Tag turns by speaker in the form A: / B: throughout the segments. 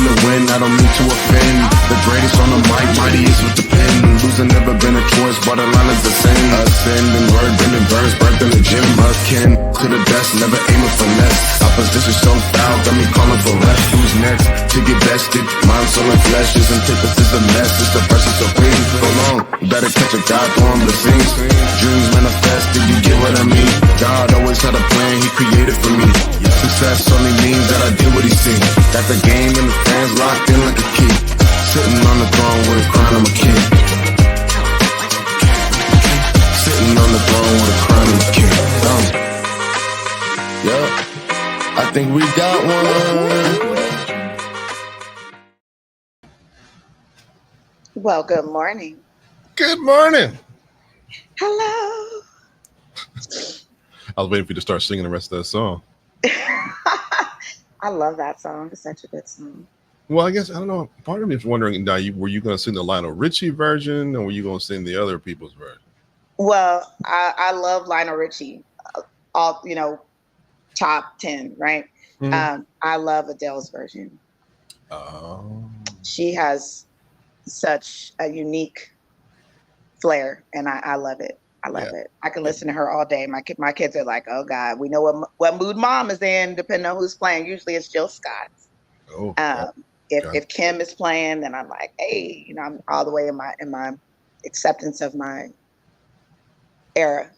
A: the wind, I don't mean to offend. The greatest on the mic, mightiest with the pen. Losing never been a choice, but a line is the same. Ascending word, been in verse, birth in the gym. Akin to the best, never aiming for less. Opposition so foul, got me calling for rest. Who's next to get bested? Mind, soul, and flesh is antithesis of mess. It's the verses of queen. So long, you better catch a God form to sing. Dreams manifested, you get what I mean. God always had a plan, he created for me. Success only means that I did what he seen. Got the game and the fans locked in like a key. Sitting on the throne with a crown, I'm a king. Sitting on the throne with a crown, I'm a king. Yeah, I think we got one.
B: Well, good morning.
C: Good morning.
B: Hello.
C: I was waiting for you to start singing the rest of that song.
B: I love that song. It's such a good song.
C: Well, I guess, I don't know. Part of me is wondering, now, were you going to sing the Lionel Richie version, or were you going to sing the other people's version?
B: Well, I love Lionel Richie. All, top 10, right?
C: Mm-hmm.
B: I love Adele's version.
C: Oh.
B: She has such a unique flair, and I love it. I love it. I can listen to her all day. My kids are like, oh God, we know what mood mom is in, depending on who's playing. Usually it's Jill Scott.
C: Oh.
B: If Kim is playing, then I'm like, hey, I'm all the way in my acceptance of my era.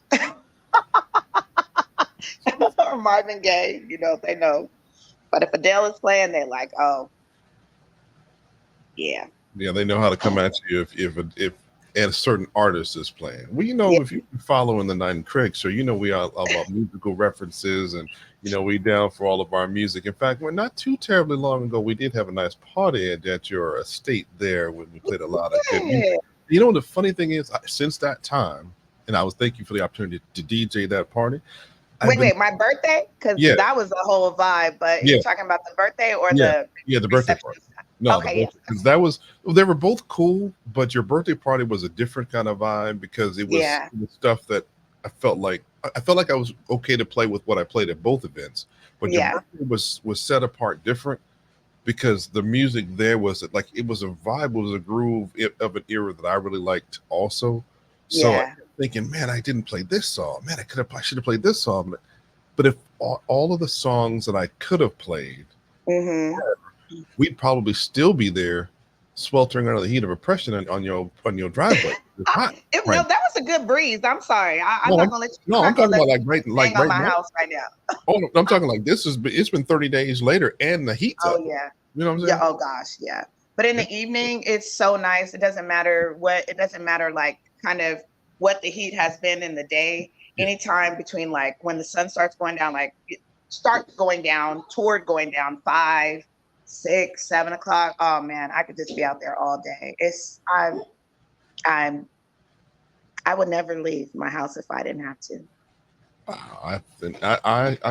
B: Or Marvin Gaye, they know. But if Adele is playing, they're like, oh, yeah.
C: Yeah, they know how to come at you if a certain artist is playing. Well, if you're following the Knight&Craig show, we are about musical references, and we down for all of our music. In fact, we're not too terribly long ago, we did have a nice party at your estate there when we played a lot of good music. The funny thing is, since that time, and I was thank you for the opportunity to DJ that party.
B: Wait, my birthday? Because that was the whole vibe. But you're talking about the birthday or the
C: birthday party? No,
B: okay,
C: because they were both cool, but your birthday party was a different kind of vibe because it was stuff that I felt like I was okay to play with what I played at both events, but your birthday was set apart different because the music there was like it was a vibe, it was a groove of an era that I really liked also. So I kept thinking, man, I didn't play this song. Man, I should have played this song. But if all of the songs that I could have played. Mm-hmm. We'd probably still be there sweltering under the heat of oppression on your driveway.
B: That was a good breeze. I'm sorry. I'm not gonna let you.
C: No, I'm talking about like right
B: on my house right now.
C: Oh, no, I'm talking like it's been 30 days later and the heat's up.
B: Yeah.
C: You know what I'm saying?
B: Yeah. Oh gosh, yeah. But in the evening, it's so nice. It doesn't matter like kind of what the heat has been in the day. Anytime between like when the sun starts going down, toward going down 5, 6, 7 o'clock. Oh man, I could just be out there all day. I would never leave my house if I didn't have to.
C: I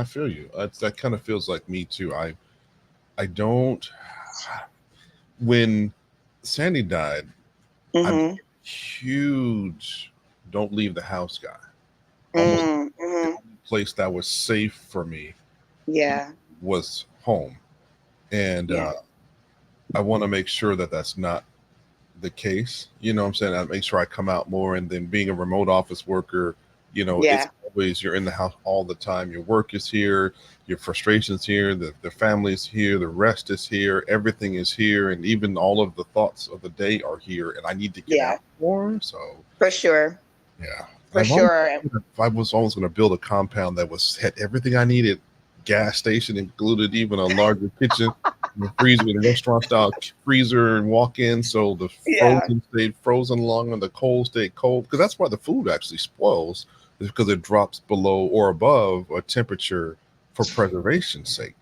C: feel you. That kind of feels like me too. I don't. When Sandy died, I'm a huge don't leave the house guy. The only place that was safe for me was home. And I want to make sure that that's not the case. You know what I'm saying? I make sure I come out more. And then being a remote office worker, it's always you're in the house all the time. Your work is here, your frustration's here, the family's here, the rest is here, everything is here, and even all of the thoughts of the day are here. And I need to get out more. So
B: for sure.
C: Yeah.
B: I
C: was always going to build a compound that had everything I needed. Gas station included, even a larger kitchen, a freezer, a restaurant style freezer and walk-in, so the frozen stayed frozen long and the cold stayed cold, because that's why the food actually spoils, is because it drops below or above a temperature for preservation's sake,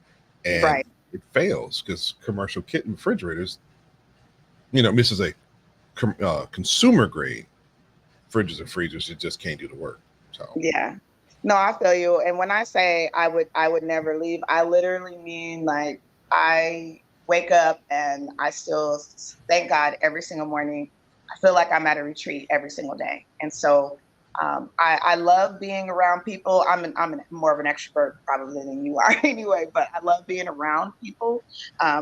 C: and it fails because commercial kit refrigerators, this is a consumer grade fridges and freezers, it just can't do the work. So
B: no, I feel you. And when I say I would never leave, I literally mean like I wake up and I still thank God every single morning. I feel like I'm at a retreat every single day. And so I love being around people. I'm more of an extrovert probably than you are anyway, but I love being around people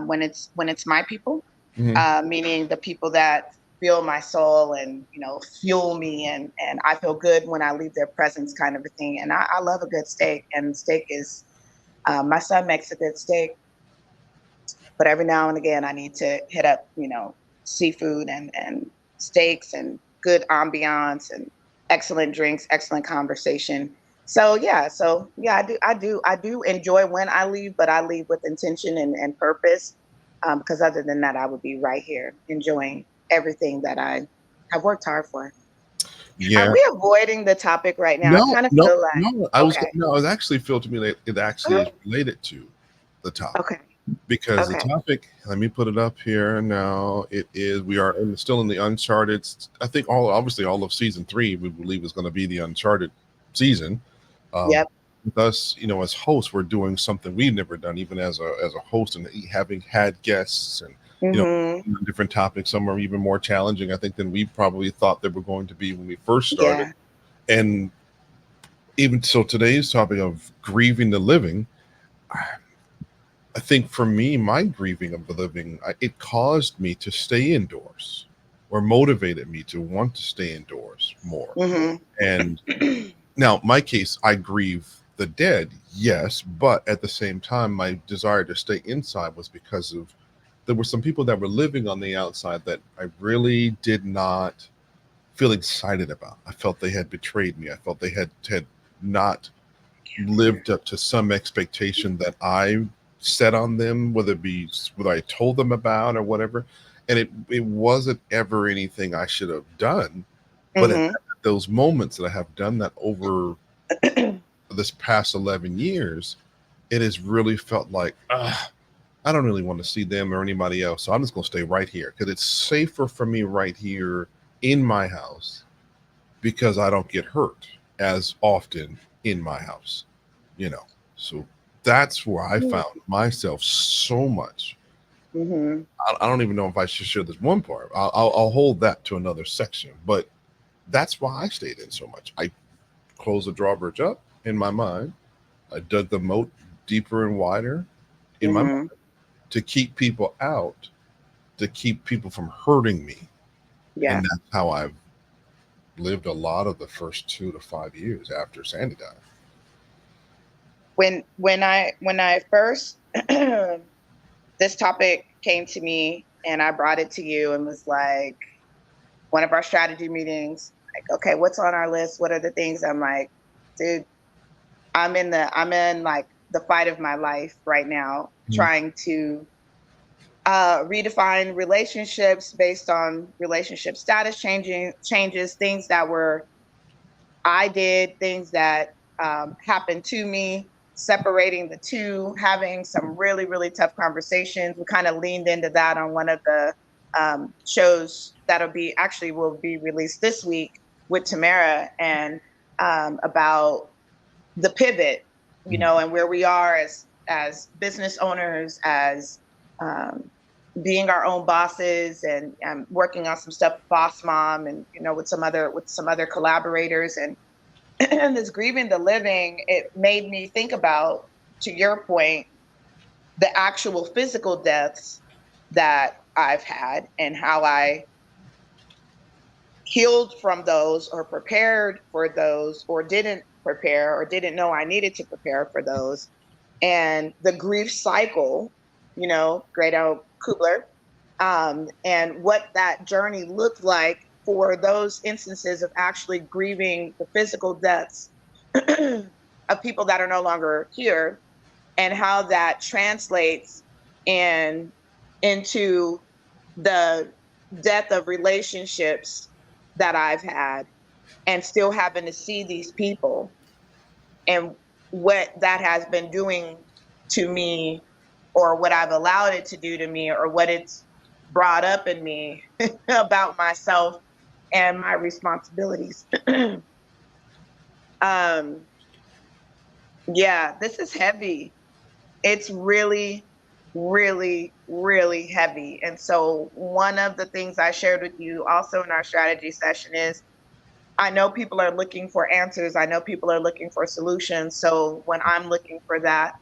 B: when it's my people,
C: Mhm.
B: meaning the people that feel my soul and fuel me, and I feel good when I leave their presence, kind of a thing. And I love a good steak, and steak is my son makes a good steak, but every now and again I need to hit up seafood and steaks and good ambiance and excellent drinks, excellent conversation. So yeah, I do enjoy when I leave, but I leave with intention and purpose, because other than that I would be right here enjoying everything that I have worked hard for. Are
C: Yeah.
B: we avoiding the topic right now? I
C: No,
B: kind of
C: no,
B: feel like,
C: no.
B: okay.
C: I was actually feel to me that it actually
B: Uh-huh.
C: is related to the topic.
B: Okay.
C: Because the
B: Okay.
C: topic, let me put it up here now. It is we are still in the Uncharted. I think obviously all of season 3 we believe is going to be the Uncharted season. Um,
B: Yep.
C: with us, as hosts, we're doing something we've never done, even as a host, and having had guests and
B: Mm-hmm.
C: different topics. Some are even more challenging, I think, than we probably thought they were going to be when we first started.
B: Yeah.
C: And even so, today's topic of grieving the living, I think for me, my grieving of the living, it caused me to stay indoors or motivated me to want to stay indoors more. And
B: Mm-hmm.
C: now, my case, I grieve the dead, yes, but at the same time, my desire to stay inside was because of there were some people that were living on the outside that I really did not feel excited about. I felt they had betrayed me. I felt they had not lived up to some expectation that I set on them, whether it be what I told them about or whatever. And it wasn't ever anything I should have done. But at
B: Mm-hmm.
C: those moments that I have done that over this past 11 years, it has really felt like, I don't really want to see them or anybody else. So I'm just going to stay right here because it's safer for me right here in my house because I don't get hurt as often in my house, you know. So that's where I found myself so much.
B: Mm-hmm.
C: I don't even know if I should share this one part. I'll hold that to another section, but that's why I stayed in so much. I closed the drawbridge up in my mind. I dug the moat deeper and wider in my mind
B: Mm-hmm.
C: to keep people out, to keep people from hurting me.
B: Yeah.
C: And that's how I've lived a lot of the first 2 to 5 years after Sandy died.
B: When I first this topic came to me and I brought it to you and was like one of our strategy meetings, like, okay, what's on our list? What are the things? I'm like, dude, I'm in like the fight of my life right now,
C: Mhm.
B: trying to redefine relationships based on relationship status changes, things that were I did, things that happened to me, separating the two, having some really, really tough conversations. We kind of leaned into that on one of the shows will be released this week with Tamara, and about the pivot, and where we are as business owners, as um, being our own bosses, and working on some stuff with Boss Mom, and with some other collaborators, and and this grieving the living, it made me think about, to your point, the actual physical deaths that I've had and how I healed from those or prepared for those or didn't prepare or didn't know I needed to prepare for those, and the grief cycle, great old Kubler, and what that journey looked like for those instances of actually grieving the physical deaths of people that are no longer here, and how that translates in into the death of relationships that I've had, and still having to see these people, and what that has been doing to me, or what I've allowed it to do to me, or what it's brought up in me about myself and my responsibilities. um yeah, this is heavy. It's really, really, really heavy. And so one of the things I shared with you also in our strategy session is I know people are looking for answers. I know people are looking for solutions. So when I'm looking for that,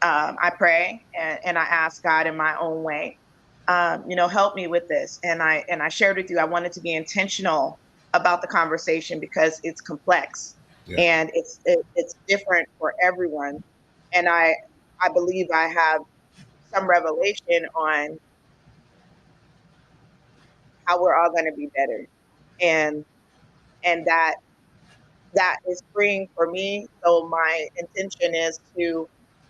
B: I pray and I ask God in my own way, help me with this. And I shared with you, I wanted to be intentional about the conversation because it's complex
C: Yeah.
B: and it's different for everyone. And I believe I have some revelation on how we're all going to be better, and that is freeing for me. So my intention is to,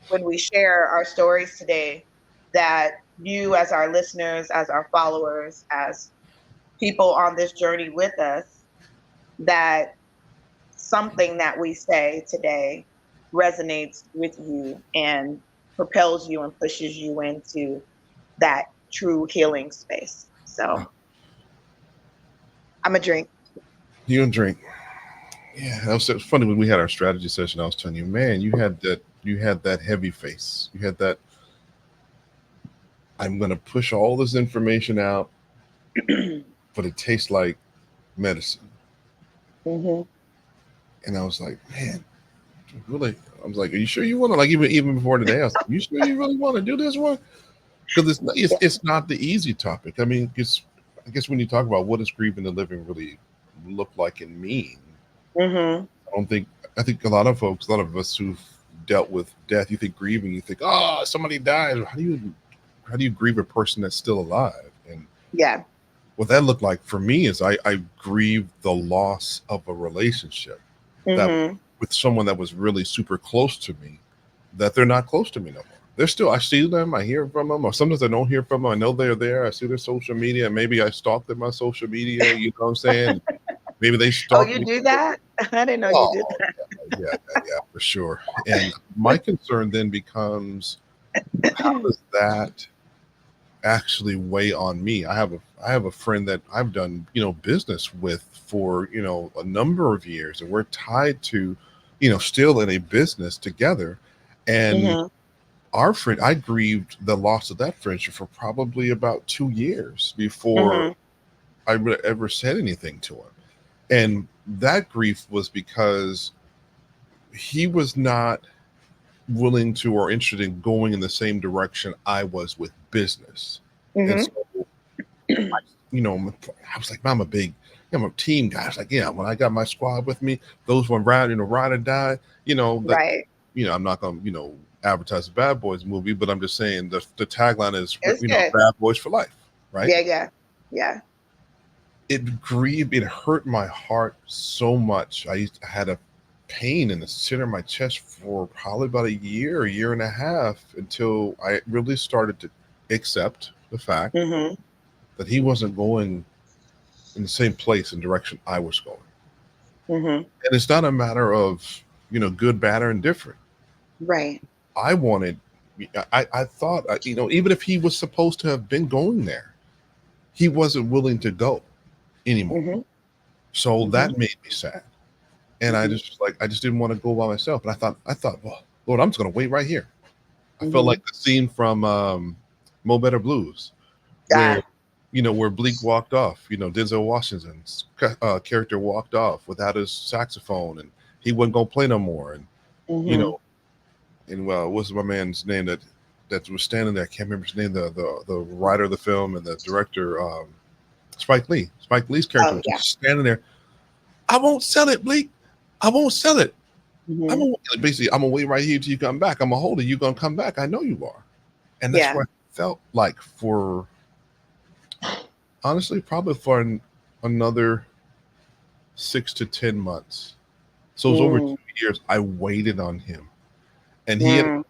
B: when we share our stories today, that you as our listeners, as our followers, as people on this journey with us, that something that we say today resonates with you and propels you and pushes you into that true healing space. So I'm a drink.
C: You and drink. Yeah, that was funny when we had our strategy session. I was telling you, man, you had that heavy face. You had that. I'm gonna push all this information out, but it tastes like medicine.
B: Hmm.
C: And I was like, man, really? I was like, are you sure you want to? Like even before today, I was like, you sure you really want to do this one? Because it's not the easy topic. I mean, I guess when you talk about what does grieving the living really look like and mean,
B: Hmm.
C: I think a lot of folks, a lot of us who've dealt with death, you think grieving, you think, oh, somebody died. How do you grieve a person that's still alive? And
B: Yeah.
C: what that looked like for me is I grieved the loss of a relationship that
B: Hmm.
C: with someone that was really super close to me, that they're not close to me no more. They're still, I see them, I hear from them, or sometimes I don't hear from them. I know they're there. I see their social media, and maybe I stalk them on social media. You know what I'm saying? Maybe they
B: Oh,
C: stalk
B: you
C: me.
B: do that? I didn't know you
C: Oh,
B: did that.
C: yeah, for sure. And my concern then becomes, how does that actually weigh on me? I have a friend that I've done, business with for, a number of years, and we're tied to, still in a business together. And
B: Hmm.
C: our friend, I grieved the loss of that friendship for probably about 2 years before
B: Hmm.
C: I ever said anything to him. And that grief was because he was not willing to or interested in going in the same direction I was with business. And
B: Hmm.
C: so, I was like, I'm a team guy. I was like, yeah, when I got my squad with me, those one ride or die, that,
B: Right.
C: I'm not going to, advertise a Bad Boys movie, but I'm just saying the tagline is,
B: It's good.
C: Bad Boys for life, right?
B: Yeah, yeah, yeah.
C: It hurt my heart so much. I had a pain in the center of my chest for probably about a year and a half, until I really started to accept the fact
B: Hmm.
C: that he wasn't going in the same place and direction I was going.
B: Hmm.
C: And it's not a matter of, good, bad, or indifferent.
B: Right.
C: I wanted, I thought, even if he was supposed to have been going there, he wasn't willing to go anymore.
B: Hmm.
C: So
B: Hmm.
C: that made me sad. And
B: Hmm.
C: I just didn't want to go by myself. And I thought, well, Lord, I'm just going to wait right here. I felt
B: Hmm.
C: like the scene from Mo Better Blues, where,
B: Ah.
C: where Bleak walked off, Denzel Washington's character walked off without his saxophone, and he wasn't going to play no more. And, you
B: Hmm.
C: know, and what's my man's name that was standing there? I can't remember his name, the writer of the film and the director, Spike Lee. Spike Lee's character
B: Oh,
C: was
B: yeah.
C: just standing there. I won't sell it, Bleak. I won't sell it.
B: Hmm.
C: Basically, I'm gonna wait right here till you come back. I'm gonna hold it. You're gonna come back. I know you are. And that's
B: Yeah.
C: what I felt like for, honestly, probably for another 6 to 10 months. So it was over
B: Mm.
C: 2 years. I waited on him, and
B: Mm.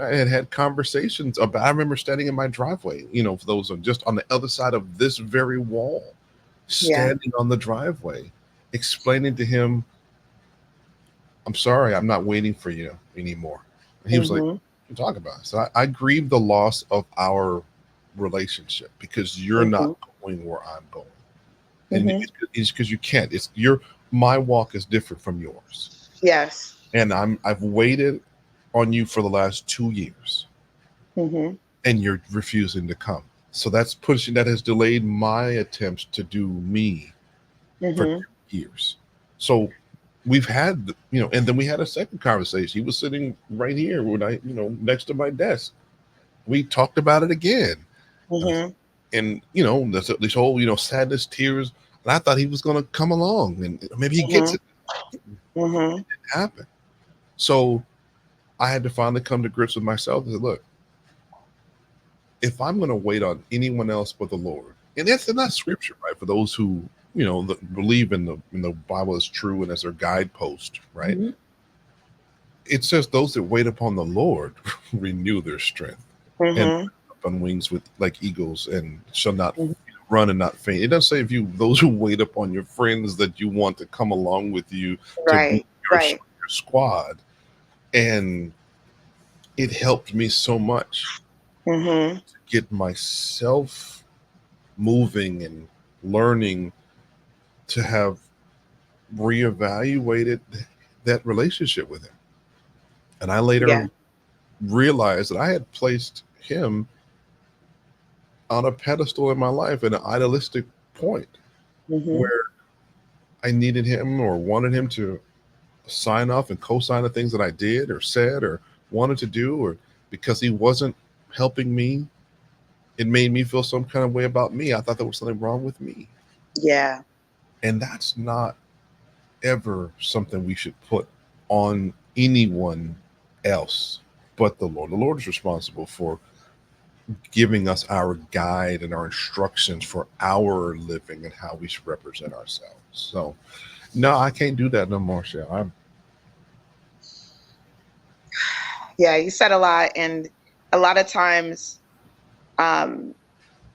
C: I had conversations about. I remember standing in my driveway. For those on just on the other side of this very wall,
B: Yeah.
C: standing on the driveway, explaining to him, I'm sorry, I'm not waiting for you anymore. And he was like, what
B: Hmm.
C: are you talking about? So I grieve the loss of our relationship because you're
B: Hmm.
C: not going where I'm going. And
B: Hmm.
C: it's because you can't. My walk is different from yours.
B: Yes.
C: And I've waited on you for the last 2 years,
B: Hmm.
C: and you're refusing to come. So that has delayed my attempts to do me for
B: Hmm.
C: years. So we've had, and then we had a second conversation. He was sitting right here when next to my desk. We talked about it again.
B: Mm-hmm.
C: And, this whole, sadness, tears. And I thought he was going to come along and maybe he gets it.
B: Mm-hmm.
C: It didn't happen. So I had to finally come to grips with myself and say, look, if I'm going to wait on anyone else but the Lord, and that's not scripture, right? For those who, believe in the Bible is true and as their guidepost, right?
B: Mm-hmm.
C: It says those that wait upon the Lord renew their strength and up on wings with like eagles and shall not run and not faint. It doesn't say those who wait upon your friends that you want to come along with you to be your squad. And it helped me so much to get myself moving and learning to have reevaluated that relationship with him. And I later realized that I had placed him on a pedestal in my life at an idealistic point where I needed him or wanted him to sign off and co-sign the things that I did or said or wanted to do, or because he wasn't helping me, it made me feel some kind of way about me. I thought there was something wrong with me.
B: Yeah.
C: And that's not ever something we should put on anyone else but the Lord. The Lord is responsible for giving us our guide and our instructions for our living and how we should represent ourselves. So, no, I can't do that no more, Shell.
B: Yeah, you said a lot, and a lot of times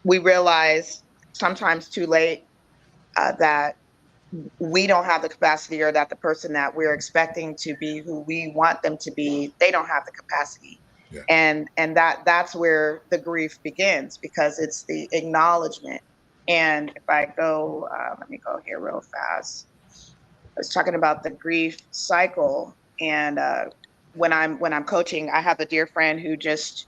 B: we realize sometimes too late that we don't have the capacity, or that the person that we're expecting to be who we want them to be, they don't have the capacity.
C: Yeah.
B: And that's where the grief begins, because it's the acknowledgement. And if I go, let me go here real fast. I was talking about the grief cycle, and when I'm coaching, I have a dear friend who just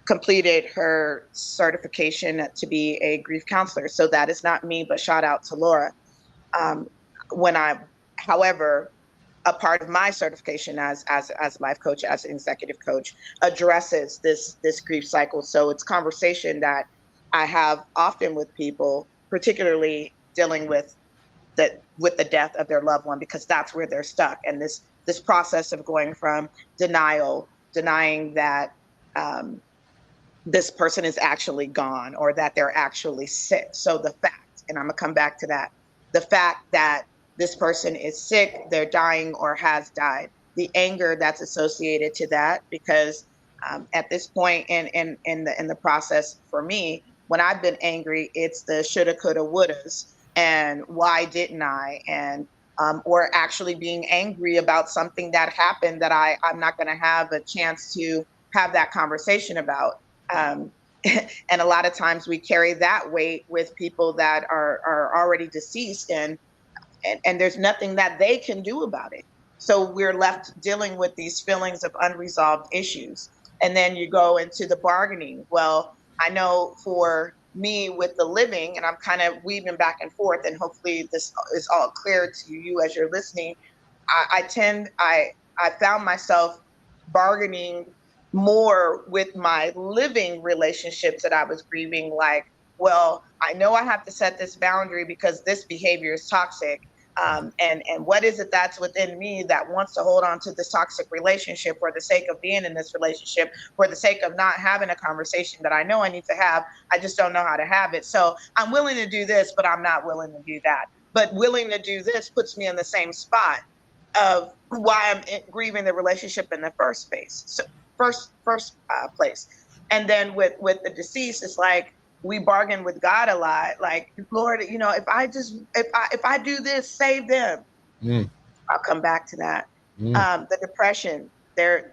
B: completed her certification to be a grief counselor. So that is not me, but shout out to Laura. However, a part of my certification as a life coach, as an executive coach, addresses this grief cycle. So it's conversation that I have often with people, particularly dealing with the death of their loved one, because that's where they're stuck. And this process of going from denying that this person is actually gone, or that they're actually sick. So the fact, and I'm gonna come back to that, the fact that this person is sick, they're dying, or has died, the anger that's associated to that, because at this point in the process for me, when I've been angry, it's the shoulda, coulda, wouldas, and why didn't I, and or actually being angry about something that happened that I'm not going to have a chance to have that conversation about. And a lot of times we carry that weight with people that are already deceased, and there's nothing that they can do about it. So we're left dealing with these feelings of unresolved issues. And then you go into the bargaining. Well, I know for me with the living, and I'm kind of weaving back and forth, and hopefully this is all clear to you as you're listening. I found myself bargaining more with my living relationships that I was grieving. Like, well, I know I have to set this boundary because this behavior is toxic. And what is it that's within me that wants to hold on to this toxic relationship for the sake of being in this relationship, for the sake of not having a conversation that I know I need to have. I just don't know how to have it. So I'm willing to do this, but I'm not willing to do that. But willing to do this puts me in the same spot of why I'm grieving the relationship in the first place. So first place. And then with the deceased, it's like, we bargain with God a lot. Like, Lord, if I do this, save them. I'll come back to that. The depression, I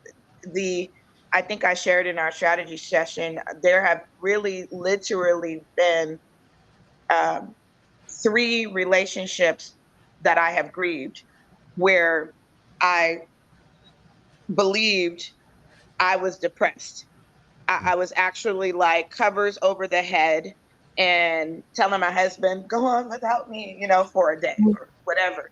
B: think I shared in our strategy session, there have really literally been 3 relationships that I have grieved, where I believed I was depressed. I was actually like covers over the head and telling my husband, go on without me, for a day or whatever.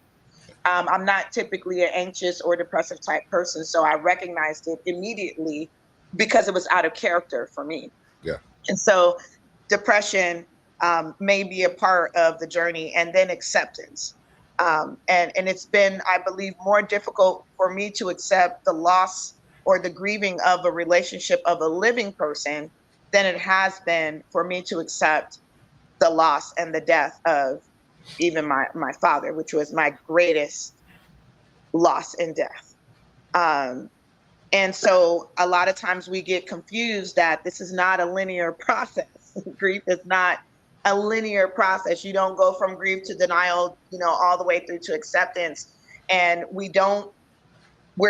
B: I'm not typically an anxious or depressive type person, so I recognized it immediately because it was out of character for me.
C: Yeah.
B: And so depression may be a part of the journey, and then acceptance. And it's been, I believe, more difficult for me to accept the loss or the grieving of a relationship of a living person than it has been for me to accept the loss and the death of even my father, which was my greatest loss and death. Um, and so a lot of times we get confused that this is not a linear process. Grief is not a linear process. You don't go from grief to denial, all the way through to acceptance. And we're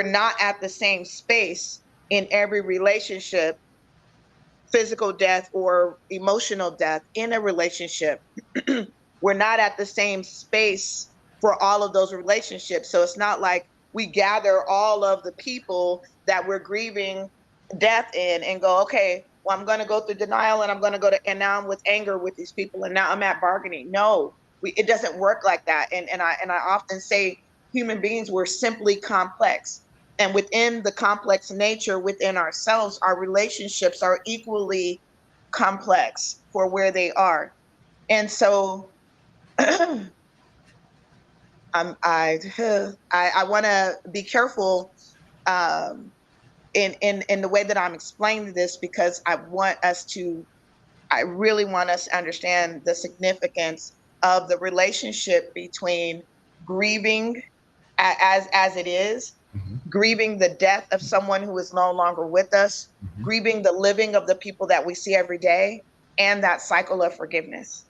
B: not at the same space in every relationship, physical death or emotional death in a relationship. We're not at the same space for all of those relationships. So it's not like we gather all of the people that we're grieving death in and go, okay, well, I'm going to go through denial and I'm going to and now I'm with anger with these people and now I'm at bargaining. No, it doesn't work like that. And I often say human beings, we're simply complex. And within the complex nature within ourselves, our relationships are equally complex for where they are. And so I want to be careful in the way that I'm explaining this, because I really want us to understand the significance of the relationship between grieving as it is, grieving the death of someone who is no longer with us, grieving the living of the people that we see every day, and that cycle of forgiveness.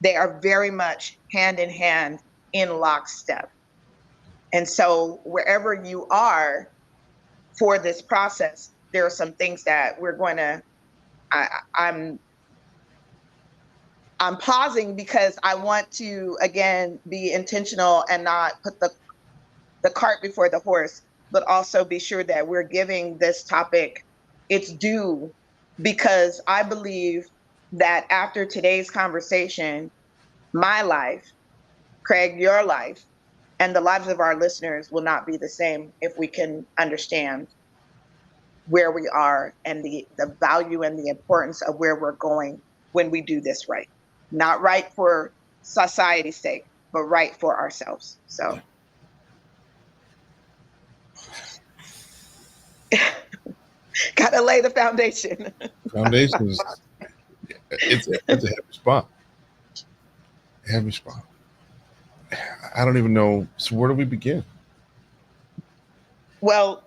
B: They are very much hand in hand in lockstep. And so wherever you are for this process, there are some things that I'm pausing because I want to, again, be intentional and not put the cart before the horse, but also be sure that we're giving this topic its due, because I believe that after today's conversation, my life, Craig, your life, and the lives of our listeners will not be the same if we can understand where we are and the value and the importance of where we're going when we do this right. Not right for society's sake, but right for ourselves. So gotta lay the foundation.
C: Foundation is it's a heavy spot. Heavy spot. I don't even know. So where do we begin?
B: Well,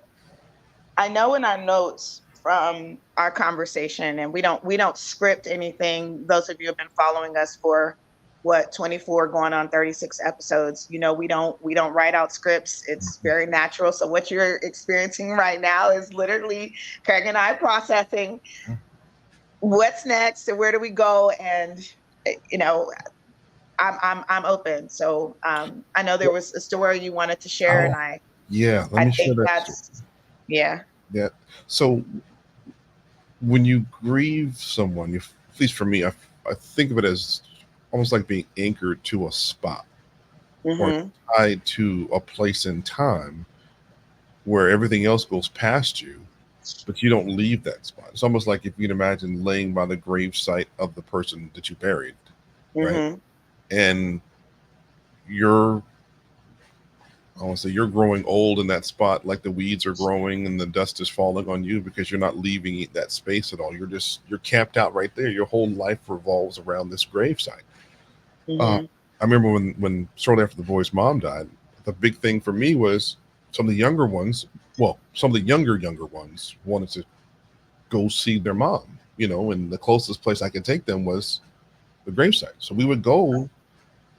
B: I know in our notes from our conversation, and we don't script anything. Those of you who have been following us for 24 going on 36 episodes, we don't write out scripts. It's very natural. So what you're experiencing right now is literally Craig and I processing what's next and where do we go, and I'm open. So I know there was a story you wanted to share, and I
C: let me share that.
B: that's yeah.
C: So when you grieve someone, at least for me, I think of it as almost like being anchored to a spot or tied to a place in time where everything else goes past you, but you don't leave that spot. It's almost like if you can imagine laying by the grave site of the person that you buried, right? And you're growing old in that spot, like the weeds are growing and the dust is falling on you because you're not leaving that space at all. You're camped out right there. Your whole life revolves around this gravesite. I remember when shortly after the boy's mom died, the big thing for me was some of the younger ones wanted to go see their mom, and the closest place I could take them was the gravesite. So we would go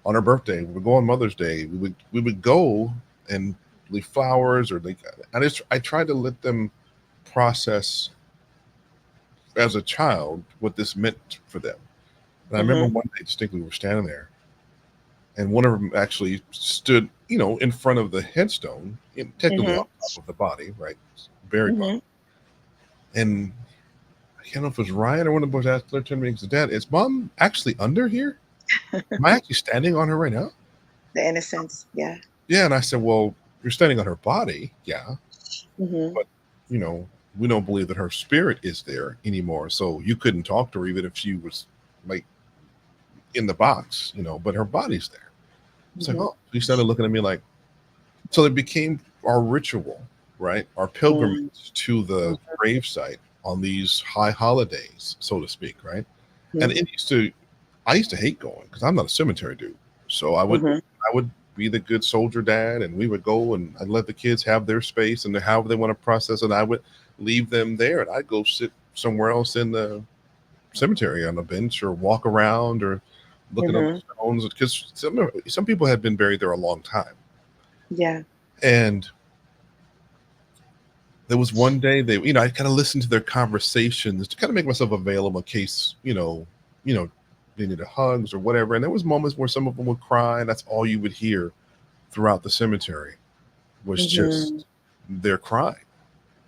C: on her birthday, we would go on Mother's Day, we would go and leave flowers, I tried to let them process as a child what this meant for them. And I remember one day distinctly we were standing there, and one of them actually stood, in front of the headstone, technically on top of the body, right, buried body. And I don't know if it was Ryan or one of the boys asked, turned to me and said, "Dad, is Mom actually under here? Am I actually standing on her right now?"
B: The innocence. Yeah.
C: Yeah. And I said, well, you're standing on her body. Yeah.
B: Mm-hmm.
C: But, you know, we don't believe that her spirit is there anymore. So you couldn't talk to her even if she was like in the box, you know, but her body's there. It's like,
B: Mm-hmm.
C: oh, he started looking at me like, so it became our ritual, right? Our pilgrimage to the gravesite on these high holidays, so to speak, right? And
B: Mm-hmm.
C: I used to hate going because I'm not a cemetery dude. So
B: Mm-hmm.
C: I would be the good soldier dad, and we would go and I'd let the kids have their space and however they want to process it. I would leave them there, and I'd go sit somewhere else in the cemetery on a bench or walk around or looking at the
B: Mm-hmm.
C: stones because some people had been buried there a long time.
B: Yeah.
C: And there was one day I kind of listened to their conversations to kind of make myself available in case, they needed hugs or whatever. And there was moments where some of them would cry, and that's all you would hear throughout the cemetery was
B: Mm-hmm.
C: just their crying.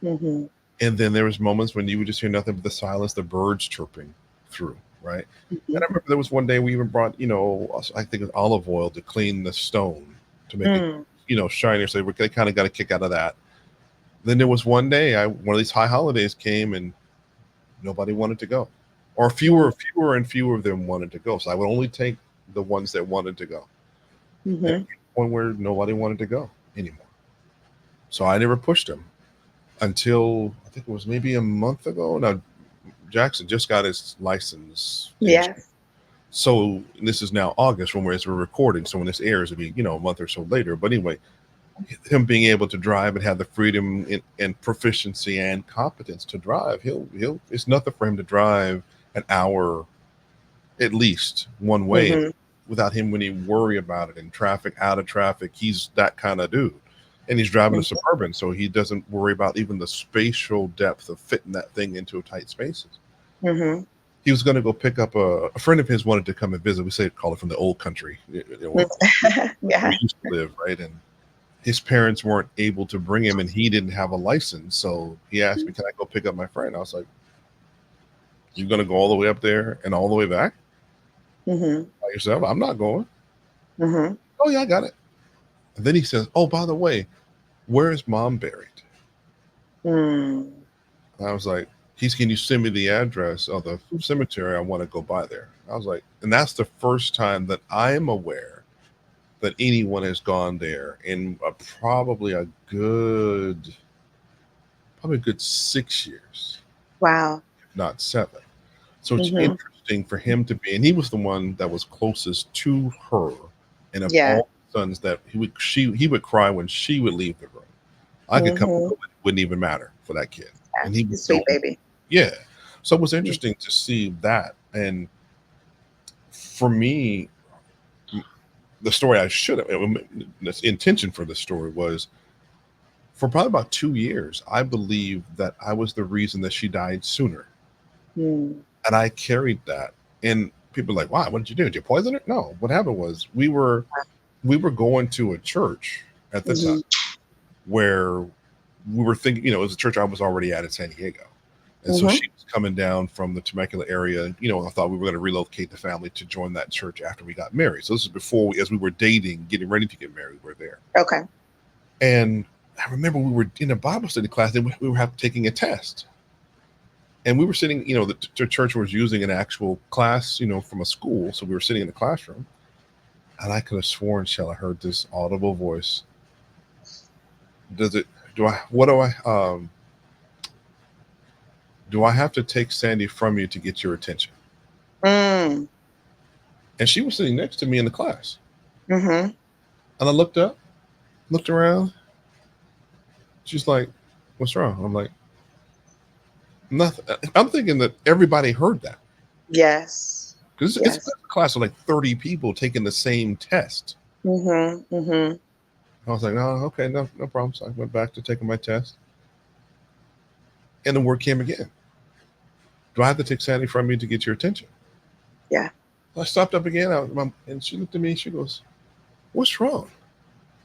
B: Mm-hmm.
C: And then there was moments when you would just hear nothing but the silence, the birds chirping through, right?
B: Mm-hmm.
C: And I remember there was one day we even brought, I think it was olive oil to clean the stone to make
B: Mm.
C: it, shinier. So they kind of got a kick out of that. Then there was one day one of these high holidays came and nobody wanted to go, or fewer and fewer of them wanted to go. So I would only take the ones that wanted to go.
B: Mm-hmm.
C: One where nobody wanted to go anymore. So I never pushed them until I think it was maybe a month ago. Now Jackson just got his license.
B: Yes.
C: So this is now August when we're recording. So when this airs, it'll be a month or so later. But anyway, him being able to drive and have the freedom and proficiency and competence to drive, it's nothing for him to drive an hour at least one way
B: Mm-hmm.
C: without him when he worry about it in traffic, out of traffic. He's that kind of dude. And he's driving a Suburban, so he doesn't worry about even the spatial depth of fitting that thing into tight spaces.
B: Mm-hmm.
C: He was going to go pick up a friend of his wanted to come and visit. We call it from the old country, where
B: Yeah.
C: we used to live, right? And his parents weren't able to bring him, and he didn't have a license. So he asked me, "Can I go pick up my friend?" I was like, "You're going to go all the way up there and all the way back
B: Mm-hmm.
C: by yourself? I'm not going."
B: Mm-hmm.
C: Oh yeah, I got it. And then he says, "Oh, by the way, where is mom buried?"
B: Mm.
C: And I was like, "Can you send me the address of the cemetery? I want to go by there." I was like, and that's the first time that I am aware that anyone has gone there in probably a good 6 years,
B: Wow.
C: if not 7. So it's
B: Mm-hmm.
C: interesting for him to be, and he was the one that was closest to her, and of
B: Yeah.
C: all the sons that he would cry when she would leave the room. I could come,
B: Mm-hmm.
C: it wouldn't even matter for that kid, and he would
B: Sweet
C: go,
B: baby.
C: yeah. So it was interesting to see that, and for me, the story I should have, the intention for the story was for probably about 2 years, I believed that I was the reason that she died sooner.
B: Mm.
C: And I carried that. And people are like, "Why? What did you do? Did you poison it?" No. What happened was we were going to a church at the time where we were thinking, it was a church I was already at in San Diego. And so she was coming down from the Temecula area. I thought we were going to relocate the family to join that church after we got married. So this is before, as we were dating, getting ready to get married, we were there.
B: Okay.
C: And I remember we were in a Bible study class and we were taking a test. And we were sitting, the church was using an actual class, from a school. So we were sitting in the classroom. And I could have sworn, Shell, I heard this audible voice. Do I have to take Sandy from you to get your attention?
B: Mm.
C: And she was sitting next to me in the class.
B: Mm-hmm.
C: And I looked up, looked around. She's like, "What's wrong?" I'm like, "Nothing." I'm thinking that everybody heard that.
B: Yes.
C: Because it's a class of like 30 people taking the same test.
B: Mm-hmm. Mm-hmm.
C: I was like, "No, okay, no problem." So I went back to taking my test. And the word came again. "Do I have to take Sandy from you to get your attention?"
B: Yeah.
C: I stopped up again, and she looked at me. She goes, "What's wrong?"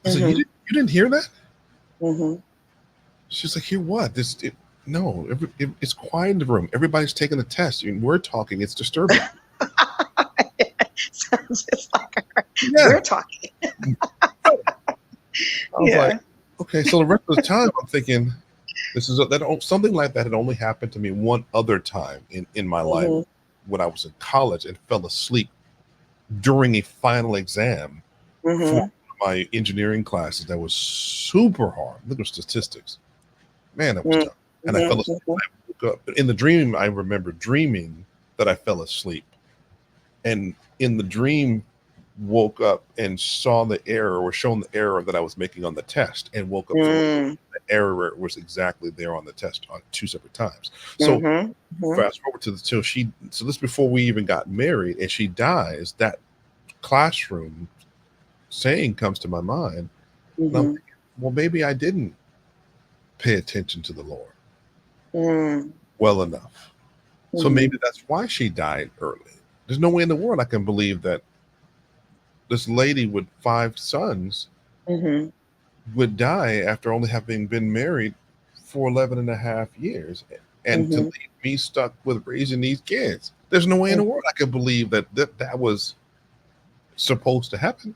C: I said, "You didn't hear that?"
B: Mm-hmm.
C: She's like, "Hear what? No, it's quiet in the room. Everybody's taking a test. And we're talking. It's disturbing."
B: Sounds just like her.
C: Yeah.
B: We're talking.
C: I was like, okay. So the rest of the time, I'm thinking, something like that had only happened to me one other time in my life when I was in college and fell asleep during a final exam for my engineering classes. That was super hard. Look at statistics. Man, that was tough. And I fell asleep. I woke up. In the dream, I remember dreaming that I fell asleep. And in the dream, woke up and saw the error or shown the error that I was making on the test, and woke up to the error was exactly there on the test on 2 separate times. So fast forward to so this before we even got married, and she dies, that classroom saying comes to my mind. And I'm thinking, well, maybe I didn't pay attention to the Lord well enough. So maybe that's why she died early. There's no way in the world I can believe that this lady with 5 sons would die after only having been married for 11 and a half years, and to leave me stuck with raising these kids. There's no way in the world I could believe that was supposed to happen.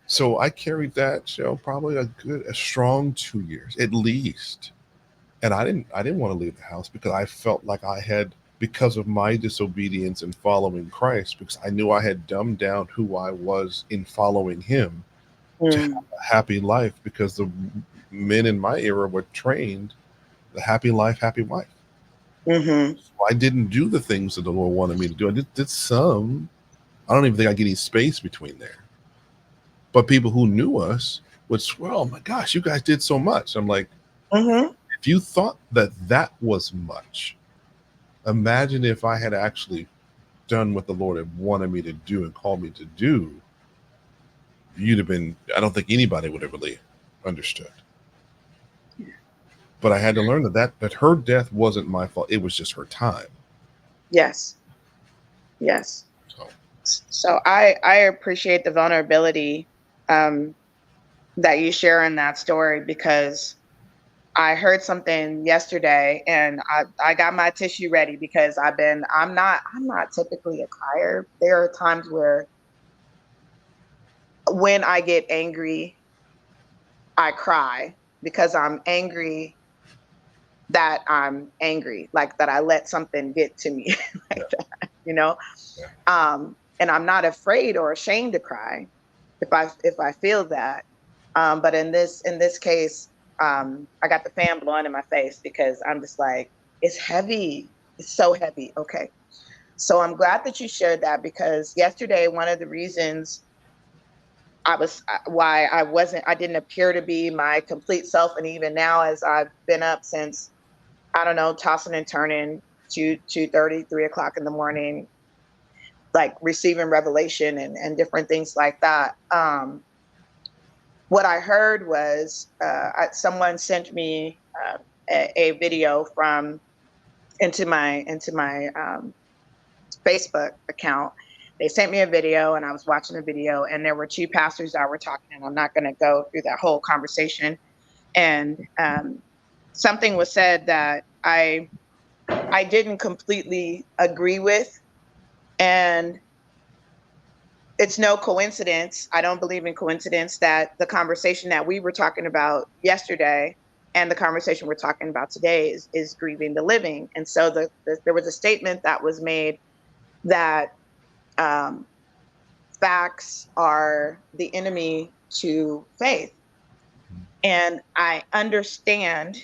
C: So I carried that show probably a strong 2 years at least. And I didn't want to leave the house because I felt like I had, because of my disobedience in following Christ, because I knew I had dumbed down who I was in following him to have a happy life, because the men in my era were trained the happy life, happy wife. So I didn't do the things that the Lord wanted me to do. I did some. I don't even think I get any space between there. But people who knew us would swear, oh my gosh, you guys did so much. I'm like, if you thought that was much, imagine if I had actually done what the Lord had wanted me to do and called me to do. You'd have been, I don't think anybody would have really understood. But I had to learn that her death wasn't my fault. It was just her time.
B: Yes. So I appreciate the vulnerability that you share in that story, because I heard something yesterday and I got my tissue ready, because I'm not typically a crier. There are times where when I get angry, I cry because I'm angry that I'm angry, like that I let something get to me like that, you know? And I'm not afraid or ashamed to cry if I feel that. But in this case, I got the fan blowing in my face, because I'm just like, it's heavy. It's so heavy. Okay. So I'm glad that you shared that, because yesterday, one of the reasons why I didn't appear to be my complete self. And even now, as I've been up since, I don't know, tossing and turning, 2:30, 3 o'clock in the morning, like receiving revelation and different things like that. What I heard was someone sent me a video into my Facebook account. They sent me a video, and I was watching the video, and there were 2 pastors that were talking, and I'm not going to go through that whole conversation. And something was said that I didn't completely agree with, and it's no coincidence. I don't believe in coincidence that the conversation that we were talking about yesterday and the conversation we're talking about today is grieving the living. And so there was a statement that was made that facts are the enemy to faith. And I understand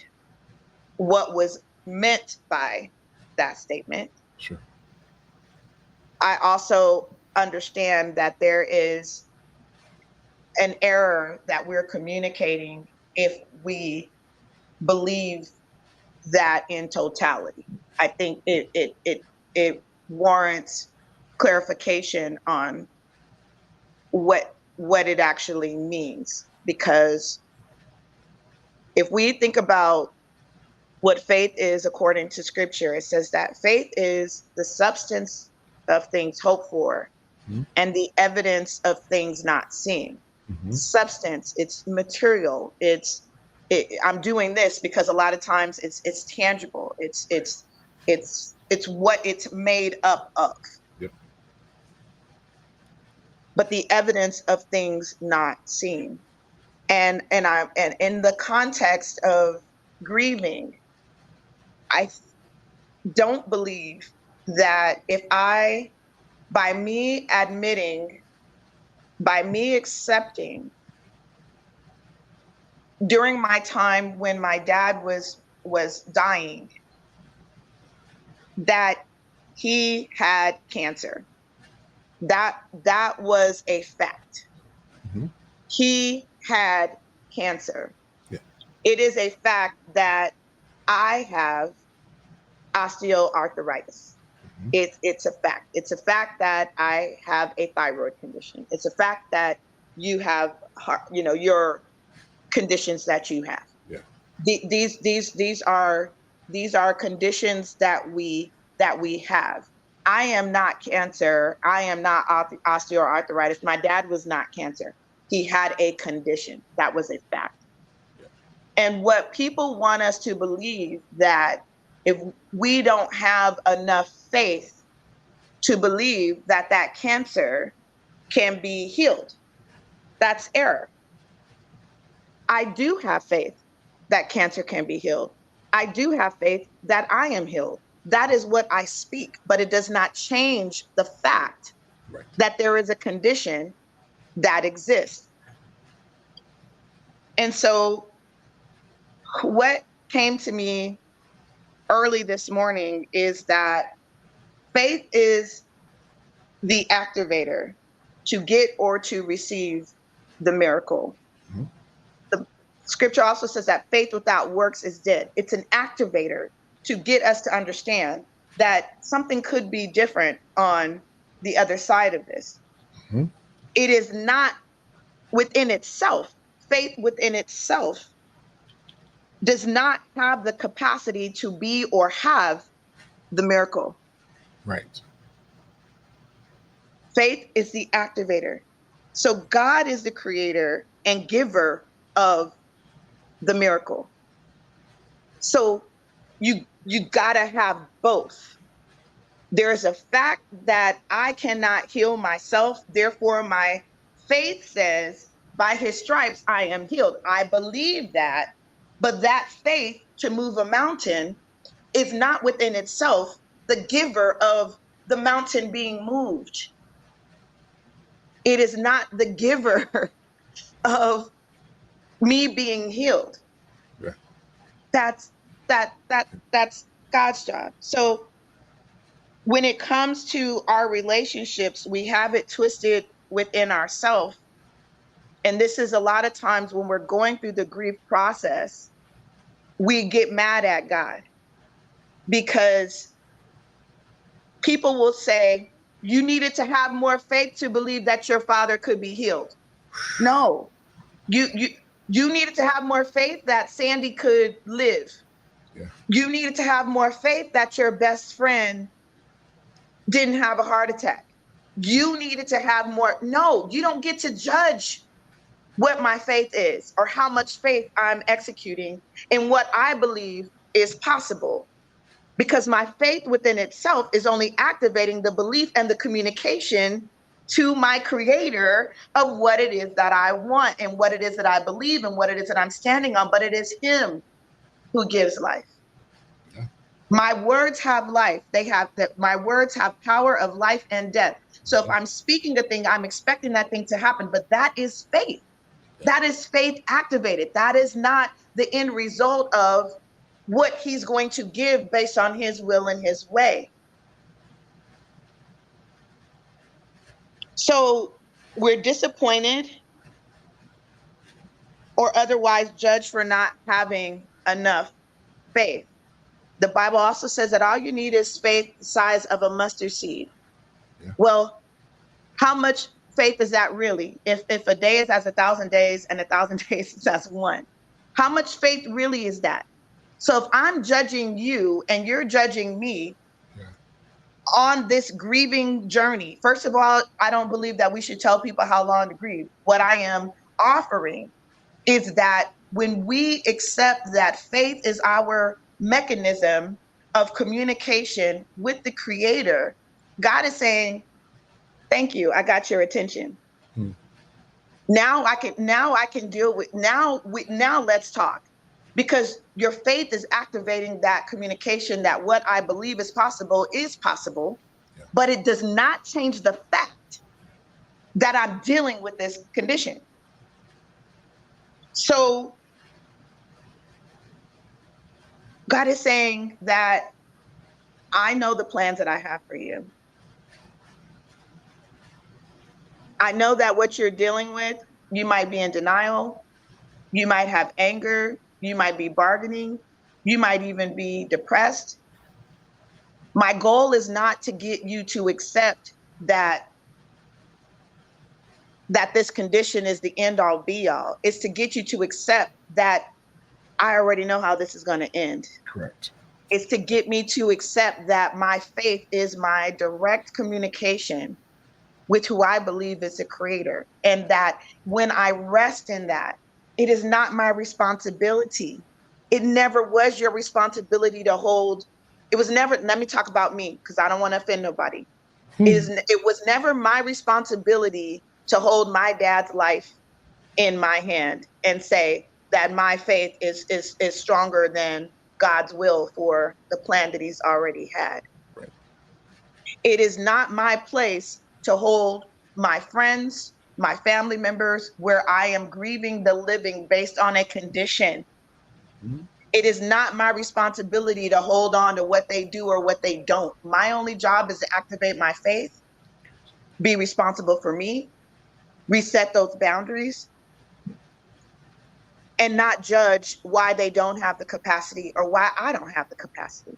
B: what was meant by that statement.
C: Sure.
B: I also understand that there is an error that we're communicating if we believe that in totality. I think it warrants clarification on what it actually means, because if we think about what faith is according to scripture, it says that faith is the substance of things hoped for and the evidence of things not seen. Substance, it's material, I'm doing this because a lot of times it's tangible, it's what it's made up of.
C: Yep.
B: But the evidence of things not seen, And in the context of grieving, I don't believe that by me admitting, by me accepting during my time when my dad was dying, that he had cancer. That was a fact.
C: Mhm.
B: He had cancer.
C: Yeah.
B: It is a fact that I have osteoarthritis.
C: Mhm.
B: It's a fact. It's a fact that I have a thyroid condition. It's a fact that you have your conditions that you have.
C: Yeah.
B: These are conditions that we have. I am not cancer. I am not osteoarthritis. My dad was not cancer. He had a condition. That was a fact.
C: Yeah.
B: And what people want us to believe, that if we don't have enough faith to believe that that cancer can be healed, that's error. I do have faith that cancer can be healed. I do have faith that I am healed. That is what I speak, but it does not change the fact
C: Right.
B: that there is a condition that exists. And so, what came to me early this morning is that faith is the activator to get or to receive the miracle.
C: Mhm.
B: The scripture also says that faith without works is dead. It's an activator to get us to understand that something could be different on the other side of this.
C: Mhm.
B: It is not within itself, faith within itself does not have the capacity to be or have the miracle.
C: Right.
B: Faith is the activator. So God is the creator and giver of the miracle. So you gotta have both. There's a fact that I cannot heal myself. Therefore, my faith says, by his stripes, I am healed. I believe that, but that faith to move a mountain is not within itself the giver of the mountain being moved. It is not the giver of me being healed.
C: Yeah.
B: That's that's God's job. So when it comes to our relationships, we have it twisted within ourselves. And this is a lot of times when we're going through the grief process, we get mad at God because people will say, you needed to have more faith to believe that your father could be healed. No, you you needed to have more faith that Sandy could live.
C: Yeah.
B: You needed to have more faith that your best friend didn't have a heart attack. You needed to have more. No, you don't get to judge what my faith is or how much faith I'm executing in what I believe is possible. Because my faith within itself is only activating the belief and the communication to my creator of what it is that I want and what it is that I believe and what it is that I'm standing on. But it is him who gives life.
C: Yeah.
B: My words have life. My words have power of life and death. So if I'm speaking a thing, I'm expecting that thing to happen, but that is faith.
C: Yeah.
B: That is faith activated. That is not the end result of what he's going to give based on his will and his way. So we're disappointed or otherwise judged for not having enough faith. The Bible also says that all you need is faith the size of a mustard seed.
C: Yeah.
B: Well, how much faith is that really? If a day is as 1,000 days and 1,000 days is as one, how much faith really is that? So if I'm judging you and you're judging me
C: Yeah.
B: on this grieving journey, first of all, I don't believe that we should tell people how long to grieve. What I am offering is that when we accept that faith is our mechanism of communication with the creator, God is saying, thank you, I got your attention.
C: Hmm.
B: Now I can deal with, now let's talk, because your faith is activating that communication that what I believe is possible,
C: Yeah.
B: but it does not change the fact that I'm dealing with this condition. So God is saying that I know the plans that I have for you. I know that what you're dealing with, you might be in denial, you might have anger, you might be bargaining, you might even be depressed. My goal is not to get you to accept that this condition is the end all be all. It's to get you to accept that I already know how this is going to end.
C: Correct.
B: It's to get me to accept that my faith is my direct communication with who I believe is the creator. And that when I rest in that, it is not my responsibility. It never was your responsibility to hold. It was never, let me talk about me because I don't want to offend nobody. It was never my responsibility to hold my dad's life in my hand and say that my faith is stronger than God's will for the plan that he's already had.
C: Right.
B: It is not my place to hold my friends, my family members, where I am grieving the living based on a condition.
C: Mm-hmm.
B: It is not my responsibility to hold on to what they do or what they don't. My only job is to activate my faith, be responsible for me, reset those boundaries, and not judge why they don't have the capacity or why I don't have the capacity.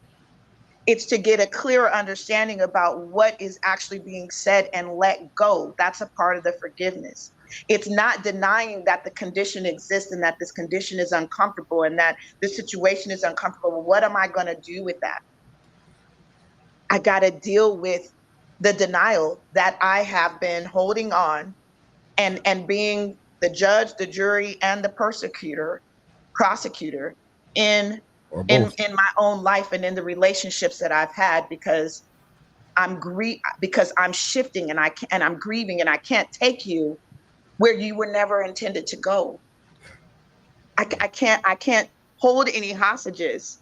B: It's to get a clearer understanding about what is actually being said and let go. That's a part of the forgiveness. It's not denying that the condition exists and that this condition is uncomfortable and that this situation is uncomfortable. What am I going to do with that? I got to deal with the denial that I have been holding on and being the judge, the jury, and the prosecutor in
C: Or both.
B: in my own life and in the relationships that I've had, because because I'm shifting and I'm grieving and I can't take you where you were never intended to go. I can't hold any hostages.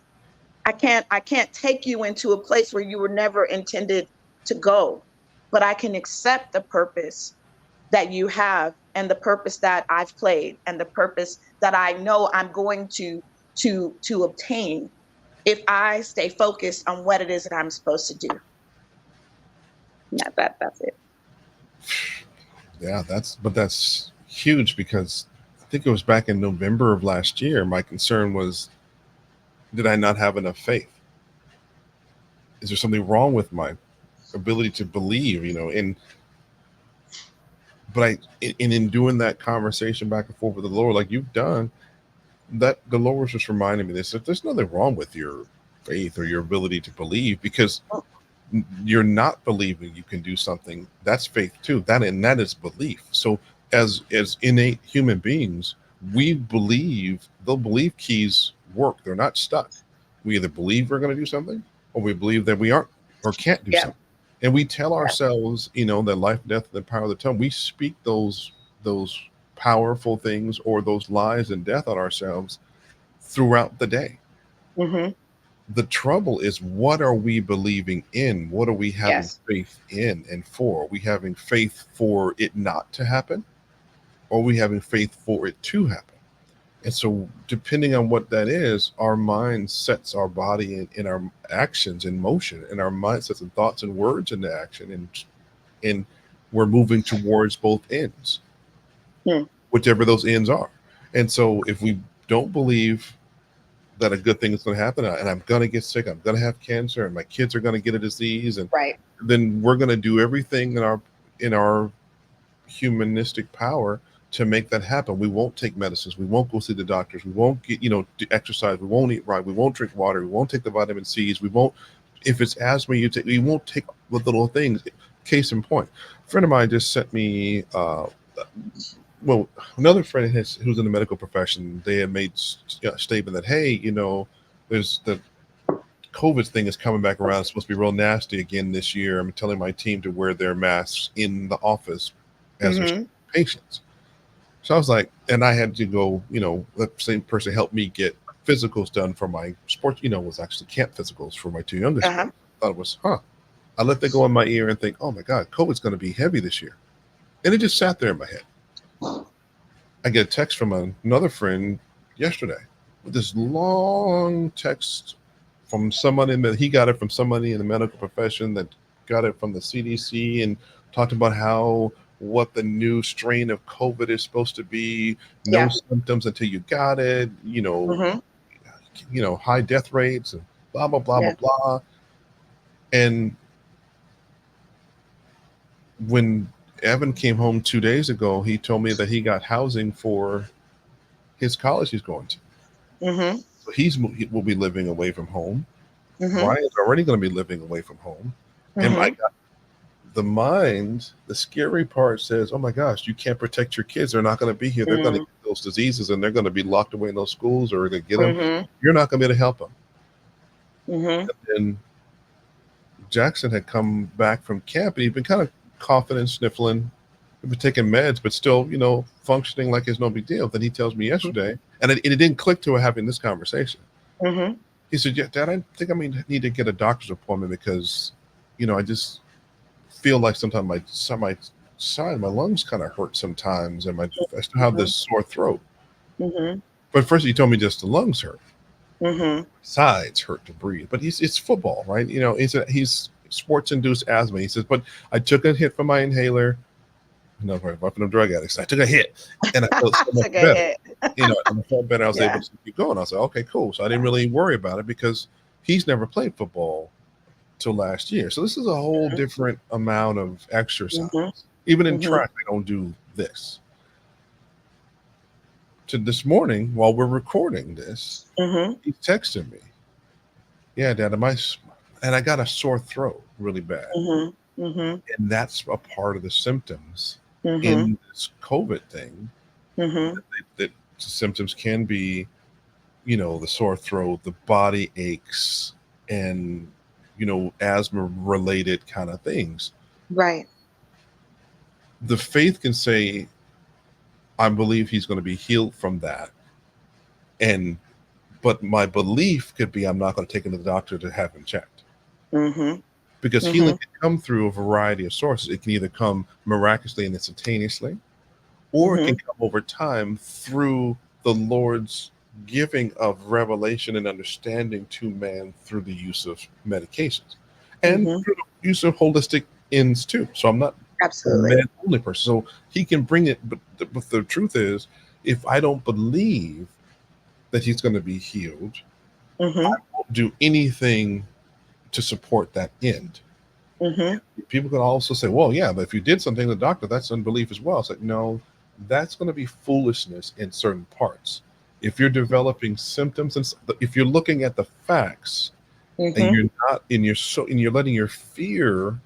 B: I can't take you into a place where you were never intended to go, but I can accept the purpose that you have and the purpose that I've played and the purpose that I know I'm going to obtain if I stay focused on what it is that I'm supposed to do. Yeah, that's it.
C: Yeah, that's huge, because I think it was back in November of last year. My concern was, did I not have enough faith? Is there something wrong with my ability to believe? But in doing that conversation back and forth with the Lord, like you've done, that the Lord was just reminding me this: that there's nothing wrong with your faith or your ability to believe, because you're not believing you can do something. That's faith too. That is belief. So as innate human beings, we believe. The belief keys work. They're not stuck. We either believe we're going to do something, or we believe that we aren't or can't do
B: Yeah.
C: something. And we tell ourselves, that life, death, the power of the tongue. We speak those powerful things or those lies and death on ourselves throughout the day.
B: Mm-hmm.
C: The trouble is, what are we believing in? What are we having
B: Yes.
C: faith in and for? Are we having faith for it not to happen? Or are we having faith for it to happen? And so, depending on what that is, our mind sets our body in our actions in motion, and our mind sets and thoughts and words into action. And we're moving towards both ends, whichever those ends are. And so, if we don't believe that a good thing is going to happen, and I'm going to get sick, I'm going to have cancer, and my kids are going to get a disease, and
B: Right.
C: then we're going to do everything in our humanistic power to make that happen. We won't take medicines. We won't go see the doctors. We won't get, do exercise. We won't eat right. We won't drink water. We won't take the vitamin C's. We won't, if it's asthma, we won't take the little things. Case in point, a friend of mine just sent me, another friend of his who's in the medical profession, they had made a statement that, hey, there's the COVID thing is coming back around. It's supposed to be real nasty again this year. I'm telling my team to wear their masks in the office as their patients. So I was like, and I had to go, the same person helped me get physicals done for my sports, was actually camp physicals for my two youngest.
B: Uh-huh.
C: I thought it was, I let that go in my ear and think, oh my God, COVID's going to be heavy this year. And it just sat there in my head. I get a text from another friend yesterday with this long text from somebody that he got it from somebody in the medical profession that got it from the CDC and talked about what the new strain of COVID is supposed to be. No
B: Yeah.
C: symptoms until you got it,
B: Mm-hmm.
C: high death rates and blah, blah, blah,
B: Yeah.
C: blah, blah. And when Evan came home 2 days ago, he told me that he got housing for his college he's going to.
B: Mm-hmm.
C: So he will be living away from home.
B: Mm-hmm.
C: Ryan's already going to be living away from home. And
B: Mm-hmm.
C: the scary part says, oh my gosh, you can't protect your kids. They're not going to be here. They're going to get those diseases and they're going to be locked away in those schools or they get them.
B: Mm-hmm.
C: You're not going to be able to help them.
B: Mm-hmm.
C: And Jackson had come back from camp and he'd been kind of coughing and sniffling. He'd been taking meds, but still, functioning like it's no big deal. Then he tells me yesterday, and it didn't click to having this conversation.
B: Mm-hmm.
C: He said, yeah, Dad, I think I need to get a doctor's appointment because, I just feel like sometimes my lungs kind of hurt sometimes, and I still have this sore throat.
B: Mm-hmm.
C: But first, he told me just the lungs hurt.
B: Mm-hmm.
C: Sides hurt to breathe. But it's football, right? He's sports-induced asthma. He says, but I took a hit from my inhaler. No, weapon of drug addicts. I took a hit, and I felt so much better. And I felt better. I was able to keep going. I was like, okay, cool. So I didn't really worry about it because he's never played football till last year. So this is a whole different amount of exercise. Even in track, they don't do this. To this morning, while we're recording this, he texted me. Yeah, Dad, and I got a sore throat really bad. And that's a part of the symptoms in this COVID thing. That symptoms can be, the sore throat, the body aches, and, asthma related kind of things.
B: Right.
C: The faith can say, I believe he's going to be healed from that. But my belief could be I'm not going to take him to the doctor to have him checked. Because healing can come through a variety of sources. It can either come miraculously and instantaneously, or it can come over time through the Lord's giving of revelation and understanding to man through the use of medications and through the use of holistic ends too. So I'm not
B: absolutely
C: a man only person. So he can bring it, but the truth is, if I don't believe that he's going to be healed, I won't do anything to support that end. People can also say, well, yeah, but if you did something to the doctor, that's unbelief as well. It's like, no, that's going to be foolishness in certain parts. If you're developing symptoms and if you're looking at the facts and you're not and you're letting your fear,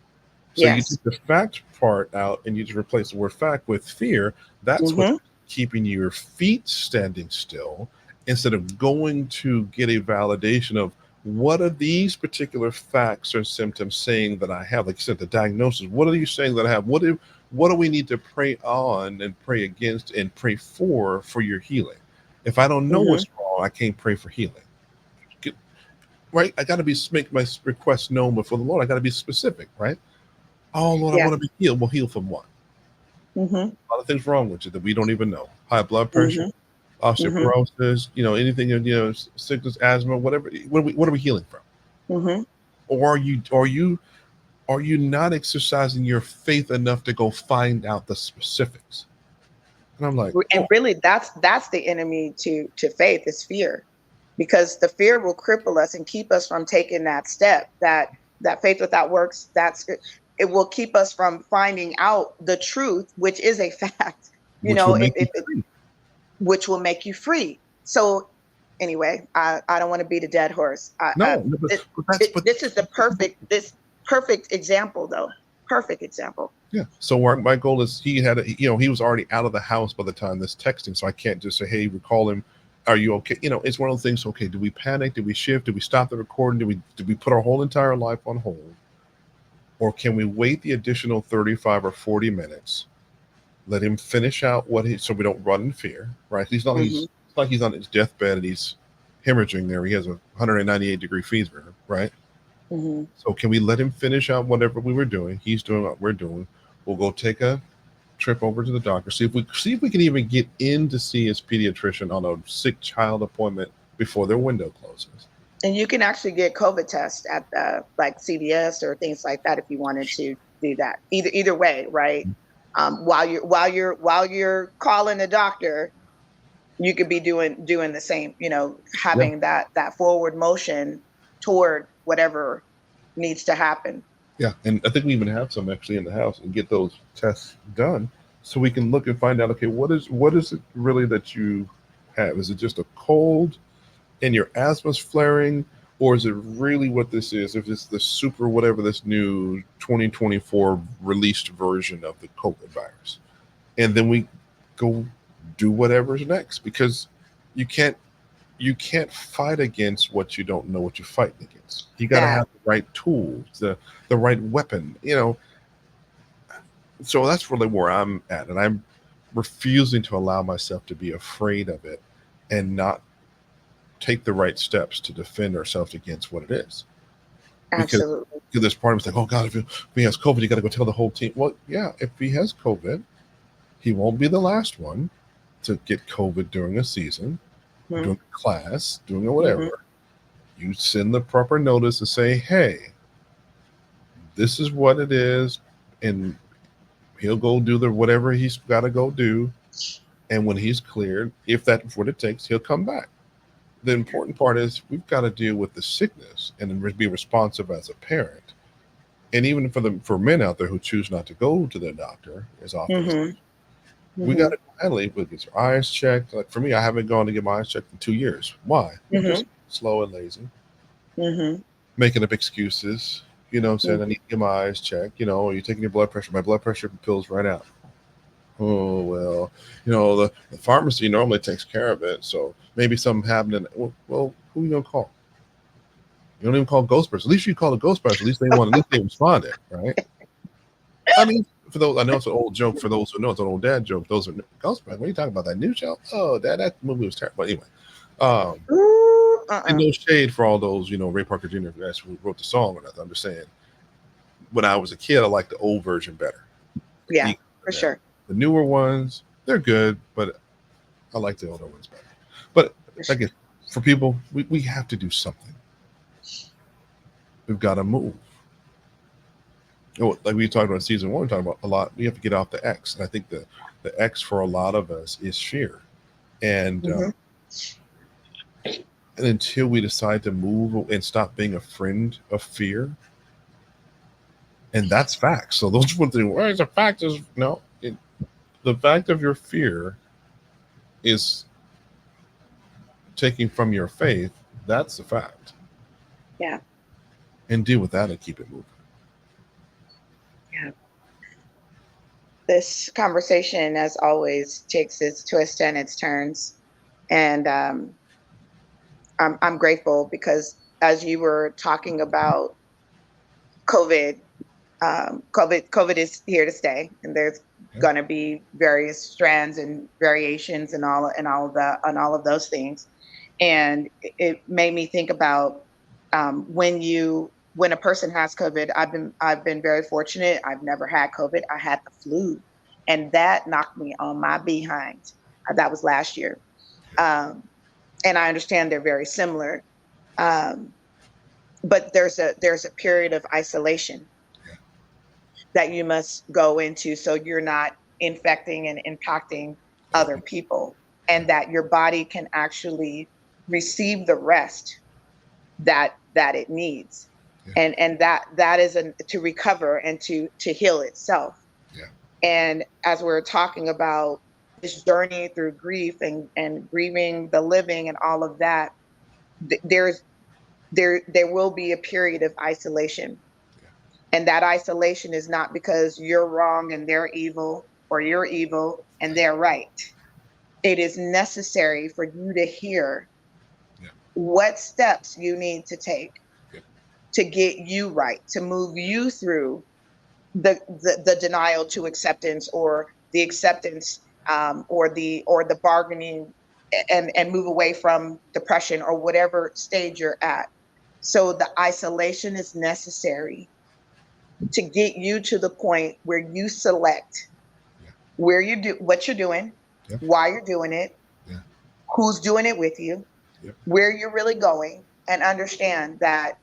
C: so you take the fact part out and you just replace the word fact with fear, that's what's keeping your feet standing still instead of going to get a validation of what are these particular facts or symptoms saying that I have? Like you said, the diagnosis. What are you saying that I have? What do we need to pray on and pray against and pray for your healing? If I don't know what's wrong, I can't pray for healing. Right? I got to make my request known before the Lord. I got to be specific, right? Oh, Lord, I want to be healed. Well, heal from what? A lot of things wrong with you that we don't even know. High blood pressure, osteoporosis, anything, sickness, asthma, whatever. What are we healing from? Or are you not exercising your faith enough to go find out the specifics? And I'm like,
B: and really that's the enemy to faith is fear, because the fear will cripple us and keep us from taking that step, that faith without works, it will keep us from finding out the truth, which is a fact, which will make you free. So anyway, I don't want to beat a dead horse. This is the perfect example, though. Perfect example.
C: Yeah. So my goal is he was already out of the house by the time this texting, so I can't just say, hey, recall him. Are you okay? It's one of those things. Okay, do we panic? Did we shift? Did we stop the recording? Did we put our whole entire life on hold? Or can we wait the additional 35 or 40 minutes let him finish out so we don't run in fear, right? He's not
B: Mm-hmm.
C: it's like he's on his deathbed and he's hemorrhaging there. He has a 198-degree fever, right?
B: Mm-hmm.
C: So can we let him finish out whatever we were doing? He's doing what we're doing. We'll go take a trip over to the doctor, see if we can even get in to see his pediatrician on a sick child appointment before their window closes.
B: And you can actually get COVID tests at like CVS or things like that if you wanted to do that. Either way, right? While you're calling the doctor, you could be doing the same.
C: Yeah.
B: Having that forward motion toward whatever needs to happen.
C: Yeah, and I think we even have some actually in the house and get those tests done so we can look and find out, okay, what is it really that you have? Is it just a cold and your asthma's flaring, or is it really what this is? If it's the super whatever this new 2024 released version of the COVID virus. And then we go do whatever's next, because you can't fight against what you don't know what you're fighting against. You got to have the right tools, the right weapon, So that's really where I'm at, and I'm refusing to allow myself to be afraid of it and not take the right steps to defend ourselves against what it is.
B: Absolutely.
C: Because this part of me like, oh God, if he has COVID, you got to go tell the whole team. Well, yeah, if he has COVID, he won't be the last one to get COVID during a season, doing a class, doing a whatever. Mm-hmm. You send the proper notice and say, hey, this is what it is, and he'll go do whatever he's got to go do. And when he's cleared, if that's what it takes, he'll come back. The important part is we've got to deal with the sickness and be responsive as a parent. And even for men out there who choose not to go to their doctor as often as we got to handle it. Get your eyes checked. Like for me, I haven't gone to get my eyes checked in 2 years. Why? Just slow and lazy. Making up excuses. Saying I need to get my eyes checked. Are you taking your blood pressure? My blood pressure pills right out. Oh, well, the pharmacy normally takes care of it. So maybe something happened. Well, who are you going to call? You don't even call Ghostbusters. At least you call the Ghostbusters. At least they responded, right? I mean, for those, I know it's an old joke. For those who know, it's an old dad joke. Those are Ghostbusters. What are you talking about? That new show? Oh, that movie was terrible. But anyway, and no shade for all those, Ray Parker Jr. guys who wrote the song or nothing. I'm just saying, when I was a kid, I liked the old version better.
B: Yeah, for sure.
C: The newer ones, they're good, but I like the older ones better. But again, for people, we have to do something. We've got to move. Like we talked about in season 1, we talked about a lot. We have to get off the X, and I think the X for a lot of us is fear, and until we decide to move and stop being a friend of fear, and that's facts. So those one thing, where is the fact is no. The fact of your fear is taking from your faith. That's the fact.
B: Yeah.
C: And deal with that and keep it moving.
B: Yeah. This conversation, as always, takes its twists and its turns. And I'm grateful because as you were talking about COVID is here to stay, and there's going to be various strands and variations and all of those things. And it made me think about when a person has COVID. I've been very fortunate. I've never had COVID. I had the flu, and that knocked me on my behind. That was last year, and I understand they're very similar, but there's a period of isolation that you must go into so you're not infecting and impacting other people, and that your body can actually receive the rest that it needs. Yeah. And that is to recover and to heal itself.
C: Yeah.
B: And as we're talking about this journey through grief and grieving the living and all of that, there will be a period of isolation. And that isolation is not because you're wrong and they're evil, or you're evil and they're right. It is necessary for you to hear what steps you need to take to get you right, to move you through the denial to acceptance, or the acceptance, or the bargaining, and move away from depression or whatever stage you're at. So the isolation is necessary to get you to the point where you select where you do what you're doing,
C: Yep.
B: why you're doing it,
C: Yeah.
B: who's doing it with you,
C: Yep.
B: where you're really going, and understand that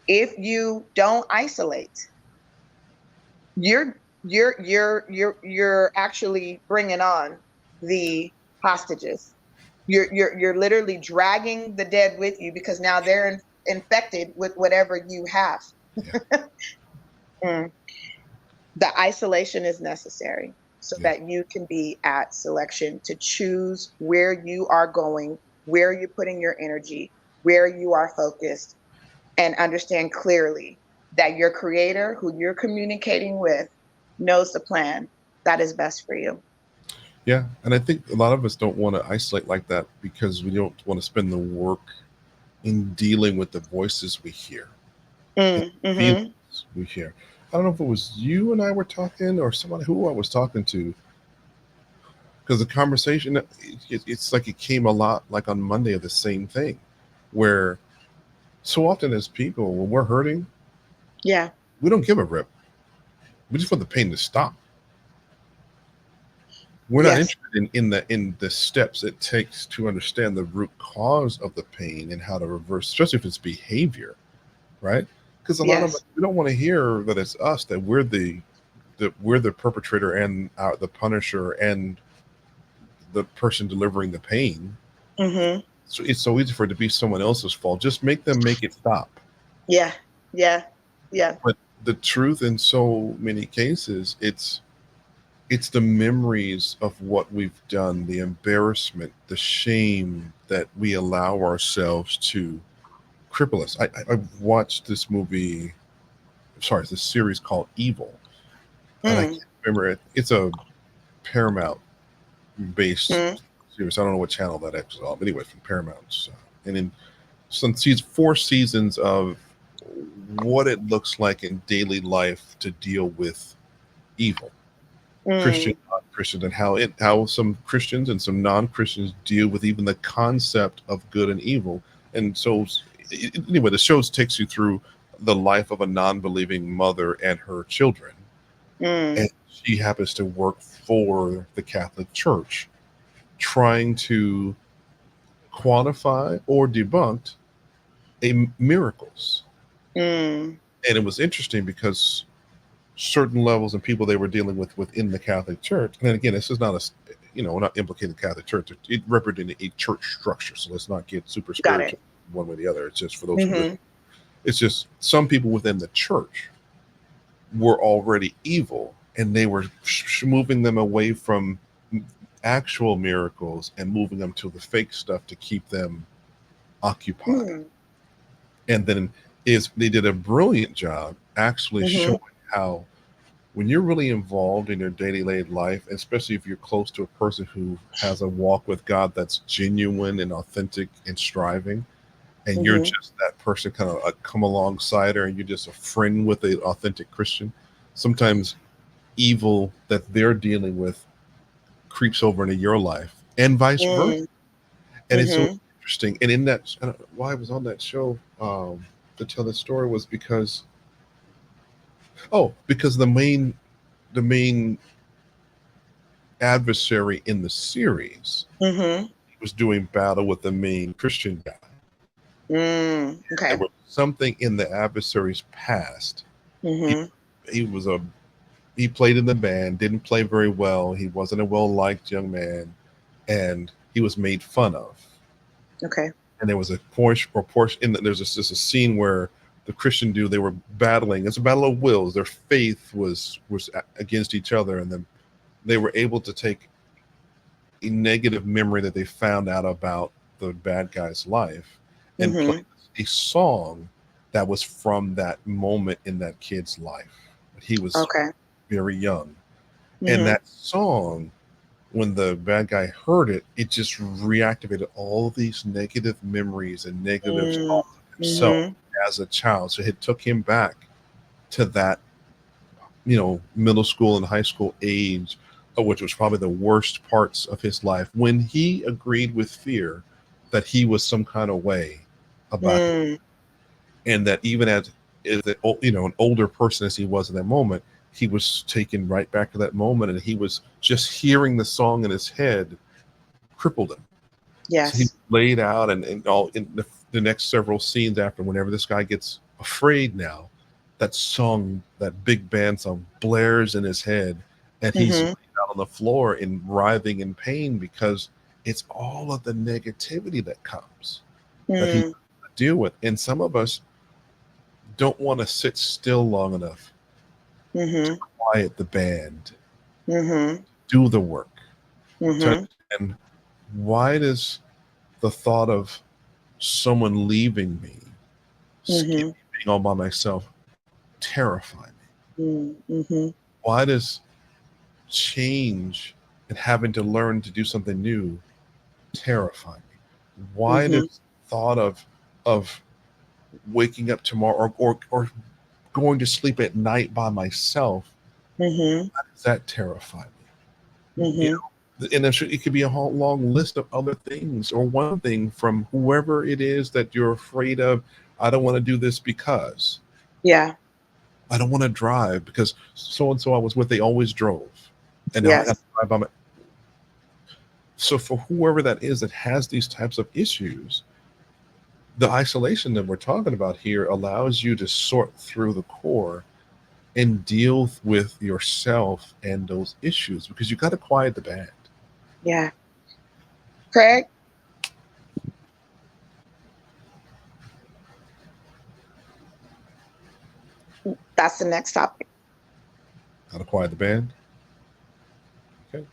B: if you don't isolate, you're actually bringing on the hostages. You're literally dragging the dead with you, because now they're infected with whatever you have.
C: Yeah.
B: Mm. The isolation is necessary so
C: Yeah.
B: that you can be at selection to choose where you are going, where you're putting your energy, where you are focused, and understand clearly that your creator, who you're communicating with, knows the plan that is best for you.
C: Yeah. And I think a lot of us don't want to isolate like that because we don't want to spend the work in dealing with the voices we hear.
B: Mm-hmm.
C: We hear. I don't know if it was you and I were talking or somebody who I was talking to, because the conversation, it's like it came a lot like on Monday of the same thing, where so often as people, when we're hurting,
B: Yeah.
C: we don't give a rip. We just want the pain to stop. We're not
B: Yes.
C: interested in the steps it takes to understand the root cause of the pain and how to reverse, especially if it's behavior, right? Because a lot of us,
B: Yes.
C: we don't want to hear that it's us, that we're the perpetrator and the punisher and the person delivering the pain.
B: Mm-hmm.
C: So it's so easy for it to be someone else's fault. Just make them make it stop.
B: Yeah. Yeah. Yeah.
C: But the truth in so many cases, it's the memories of what we've done, the embarrassment, the shame that we allow ourselves to cripple us. I watched this movie, sorry, this series called Evil, and I
B: Mm.
C: can't remember it. It's a Paramount based
B: Mm.
C: series. I don't know what channel that actually is. Anyway, from Paramount, and in some seasons, 4 seasons of what it looks like in daily life to deal with evil, Christian,
B: Mm.
C: non-Christian, and how some Christians and some non-Christians deal with even the concept of good and evil. And so, anyway, the show takes you through the life of a non-believing mother and her children,
B: Mm.
C: and she happens to work for the Catholic Church, trying to quantify or debunk miracles.
B: Mm.
C: And it was interesting because certain levels and people they were dealing with within the Catholic Church. And then again, this is not we're not implicating the Catholic Church. It represented a church structure. So let's not get super
B: Got
C: spiritual
B: it.
C: one way or the other. It's just for those who
B: Mm-hmm.
C: listen. It's just some people within the church were already evil, and they were moving them away from actual miracles and moving them to the fake stuff to keep them occupied.
B: Mm.
C: And then they did a brilliant job actually
B: Mm-hmm.
C: showing how when you're really involved in your daily life, especially if you're close to a person who has a walk with God that's genuine and authentic and striving, and you're
B: Mm-hmm.
C: just that person kind of come alongside her and you're just a friend with an authentic Christian, sometimes evil that they're dealing with creeps over into your life and vice versa.
B: Mm.
C: And it's so
B: Mm-hmm.
C: interesting. And in that, I don't know why I was on that show to tell the story was because because the main adversary in the series
B: Mm-hmm.
C: was doing battle with the main Christian guy.
B: Mm.
C: There
B: Okay.
C: was something in the adversary's past. He
B: Mm-hmm.
C: he was he played in the band, didn't play very well. He wasn't a well-liked young man, and he was made fun of.
B: Okay.
C: And there was a portion in there's just a scene where the Christian dude, they were battling. It's a battle of wills. Their faith was against each other, and then they were able to take a negative memory that they found out about the bad guy's life and play
B: Mm-hmm.
C: a song that was from that moment in that kid's life. He was
B: Okay.
C: very young. And
B: Mm-hmm.
C: that song, when the bad guy heard it, it just reactivated all these negative memories and negative
B: Mm.
C: thoughts of himself
B: Mm-hmm.
C: as a child. So it took him back to that, middle school and high school age which was probably the worst parts of his life, when he agreed with fear that he was some kind of way about it, and that even as an older person as he was in that moment, he was taken right back to that moment, and he was just hearing the song in his head crippled him.
B: Yes.
C: So he laid out, and all in the next several scenes after, whenever this guy gets afraid now, that song, that big band song, blares in his head, and he's laid out on the floor in writhing in pain, because it's all of the negativity that comes that he has to deal with. And some of us don't want to sit still long enough to quiet the band, do the work. And why does the thought of someone leaving me, being all by myself, terrify me? Why does change and having to learn to do something new terrify me? Why does the thought of waking up tomorrow or going to sleep at night by myself, why does that terrify me? You know, and it could be a whole long list of other things, or one thing from whoever it is that you're afraid of. I don't want to do this because I don't want to drive because so and so I was with, they always drove, and now I have to drive by my. So for whoever that is that has these types of issues, the isolation that we're talking about here allows you to sort through the core and deal with yourself and those issues, because you got to quiet the band.
B: Yeah. Craig? That's the next topic.
C: How to quiet the band? Okay.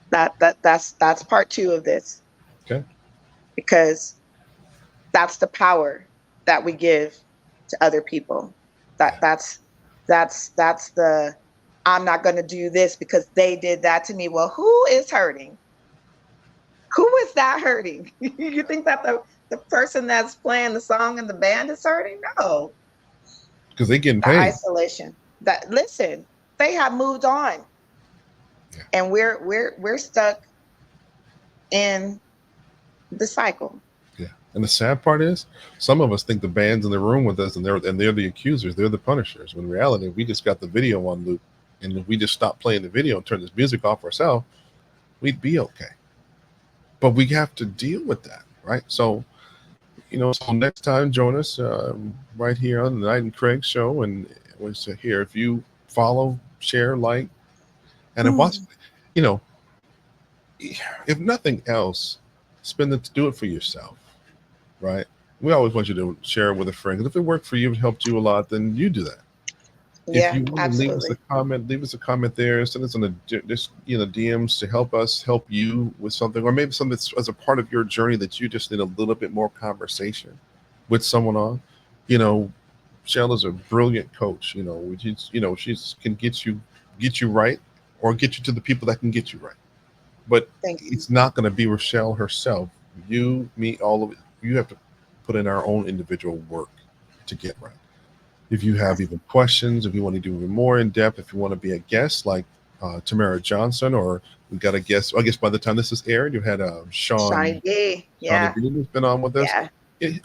B: That's part 2 of this.
C: Okay.
B: Because that's the power that we give to other people. That's the, I'm not going to do this because they did that to me. Well, who is hurting? Who is that hurting? You think that the person that's playing the song in the band is hurting? No.
C: Because they getting
B: The
C: paid.
B: isolation. Listen, they have moved on. Yeah. And we're stuck in the cycle.
C: Yeah. And the sad part is, some of us think the band's in the room with us and they're the accusers, they're the punishers. When in reality, we just got the video on loop, and if we just stop playing the video and turn this music off ourselves, we'd be okay. But we have to deal with that, right? So, so next time, join us right here on the Knight&Craig show. And we say here, if you follow, share, like, and if nothing else, do it for yourself, right? We always want you to share it with a friend. If it worked for you, it helped you a lot, then you do that.
B: Yeah,
C: if you want to leave us a comment there, send us on the DMs to help you with something, or maybe something that's as a part of your journey that you just need a little bit more conversation with someone on. Shell is a brilliant coach. She can get you right, or get you to the people that can get you right. But it's not going to be Rochelle herself. You, me, all of it. You have to put in our own individual work to get right. If you have even questions, if you want to do even more in depth, if you want to be a guest like Tamara Johnson, or we got a guest. I guess by the time this is aired, you had Sean D. who's been on with us. Yeah.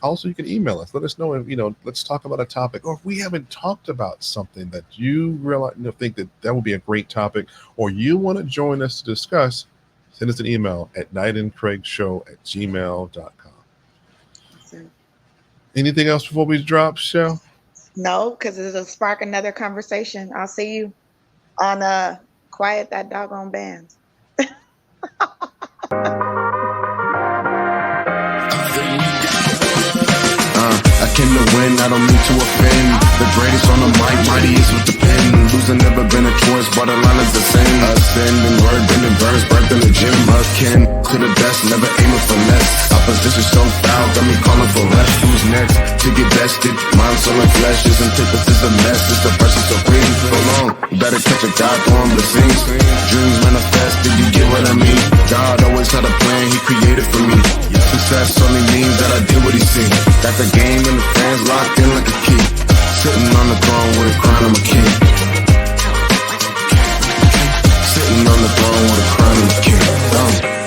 C: Also, you can email us. Let us know. Let's talk about a topic, or if we haven't talked about something that you realize, think that would be a great topic, or you want to join us to discuss. Send us an email at knightandraigshow@gmail.com. Anything else before we drop, Shell?
B: No, because it'll spark another conversation. I'll see you on Quiet That Doggone Band.
A: I came to win, I don't mean to offend. The greatest on the mic, mighty is with the pen. Losing never been a choice, but a line is the same. Ascend and word, been in verse, birthed in the gym. Akin to the best, never aiming for less. Opposition so foul, got me calling for rest. Who's next to get bested? Mind, soul, and flesh is antithesis of mess. It's the person so green, so long. Better catch a God form to sing. Dreams manifested, you get what I mean? God always had a plan, he created for me. Success only means that I did what he seen. Got the game and the fans locked in like a key. Sitting on the throne with a crown, I'm a king. Sitting sitting on the throne with a crown and a king.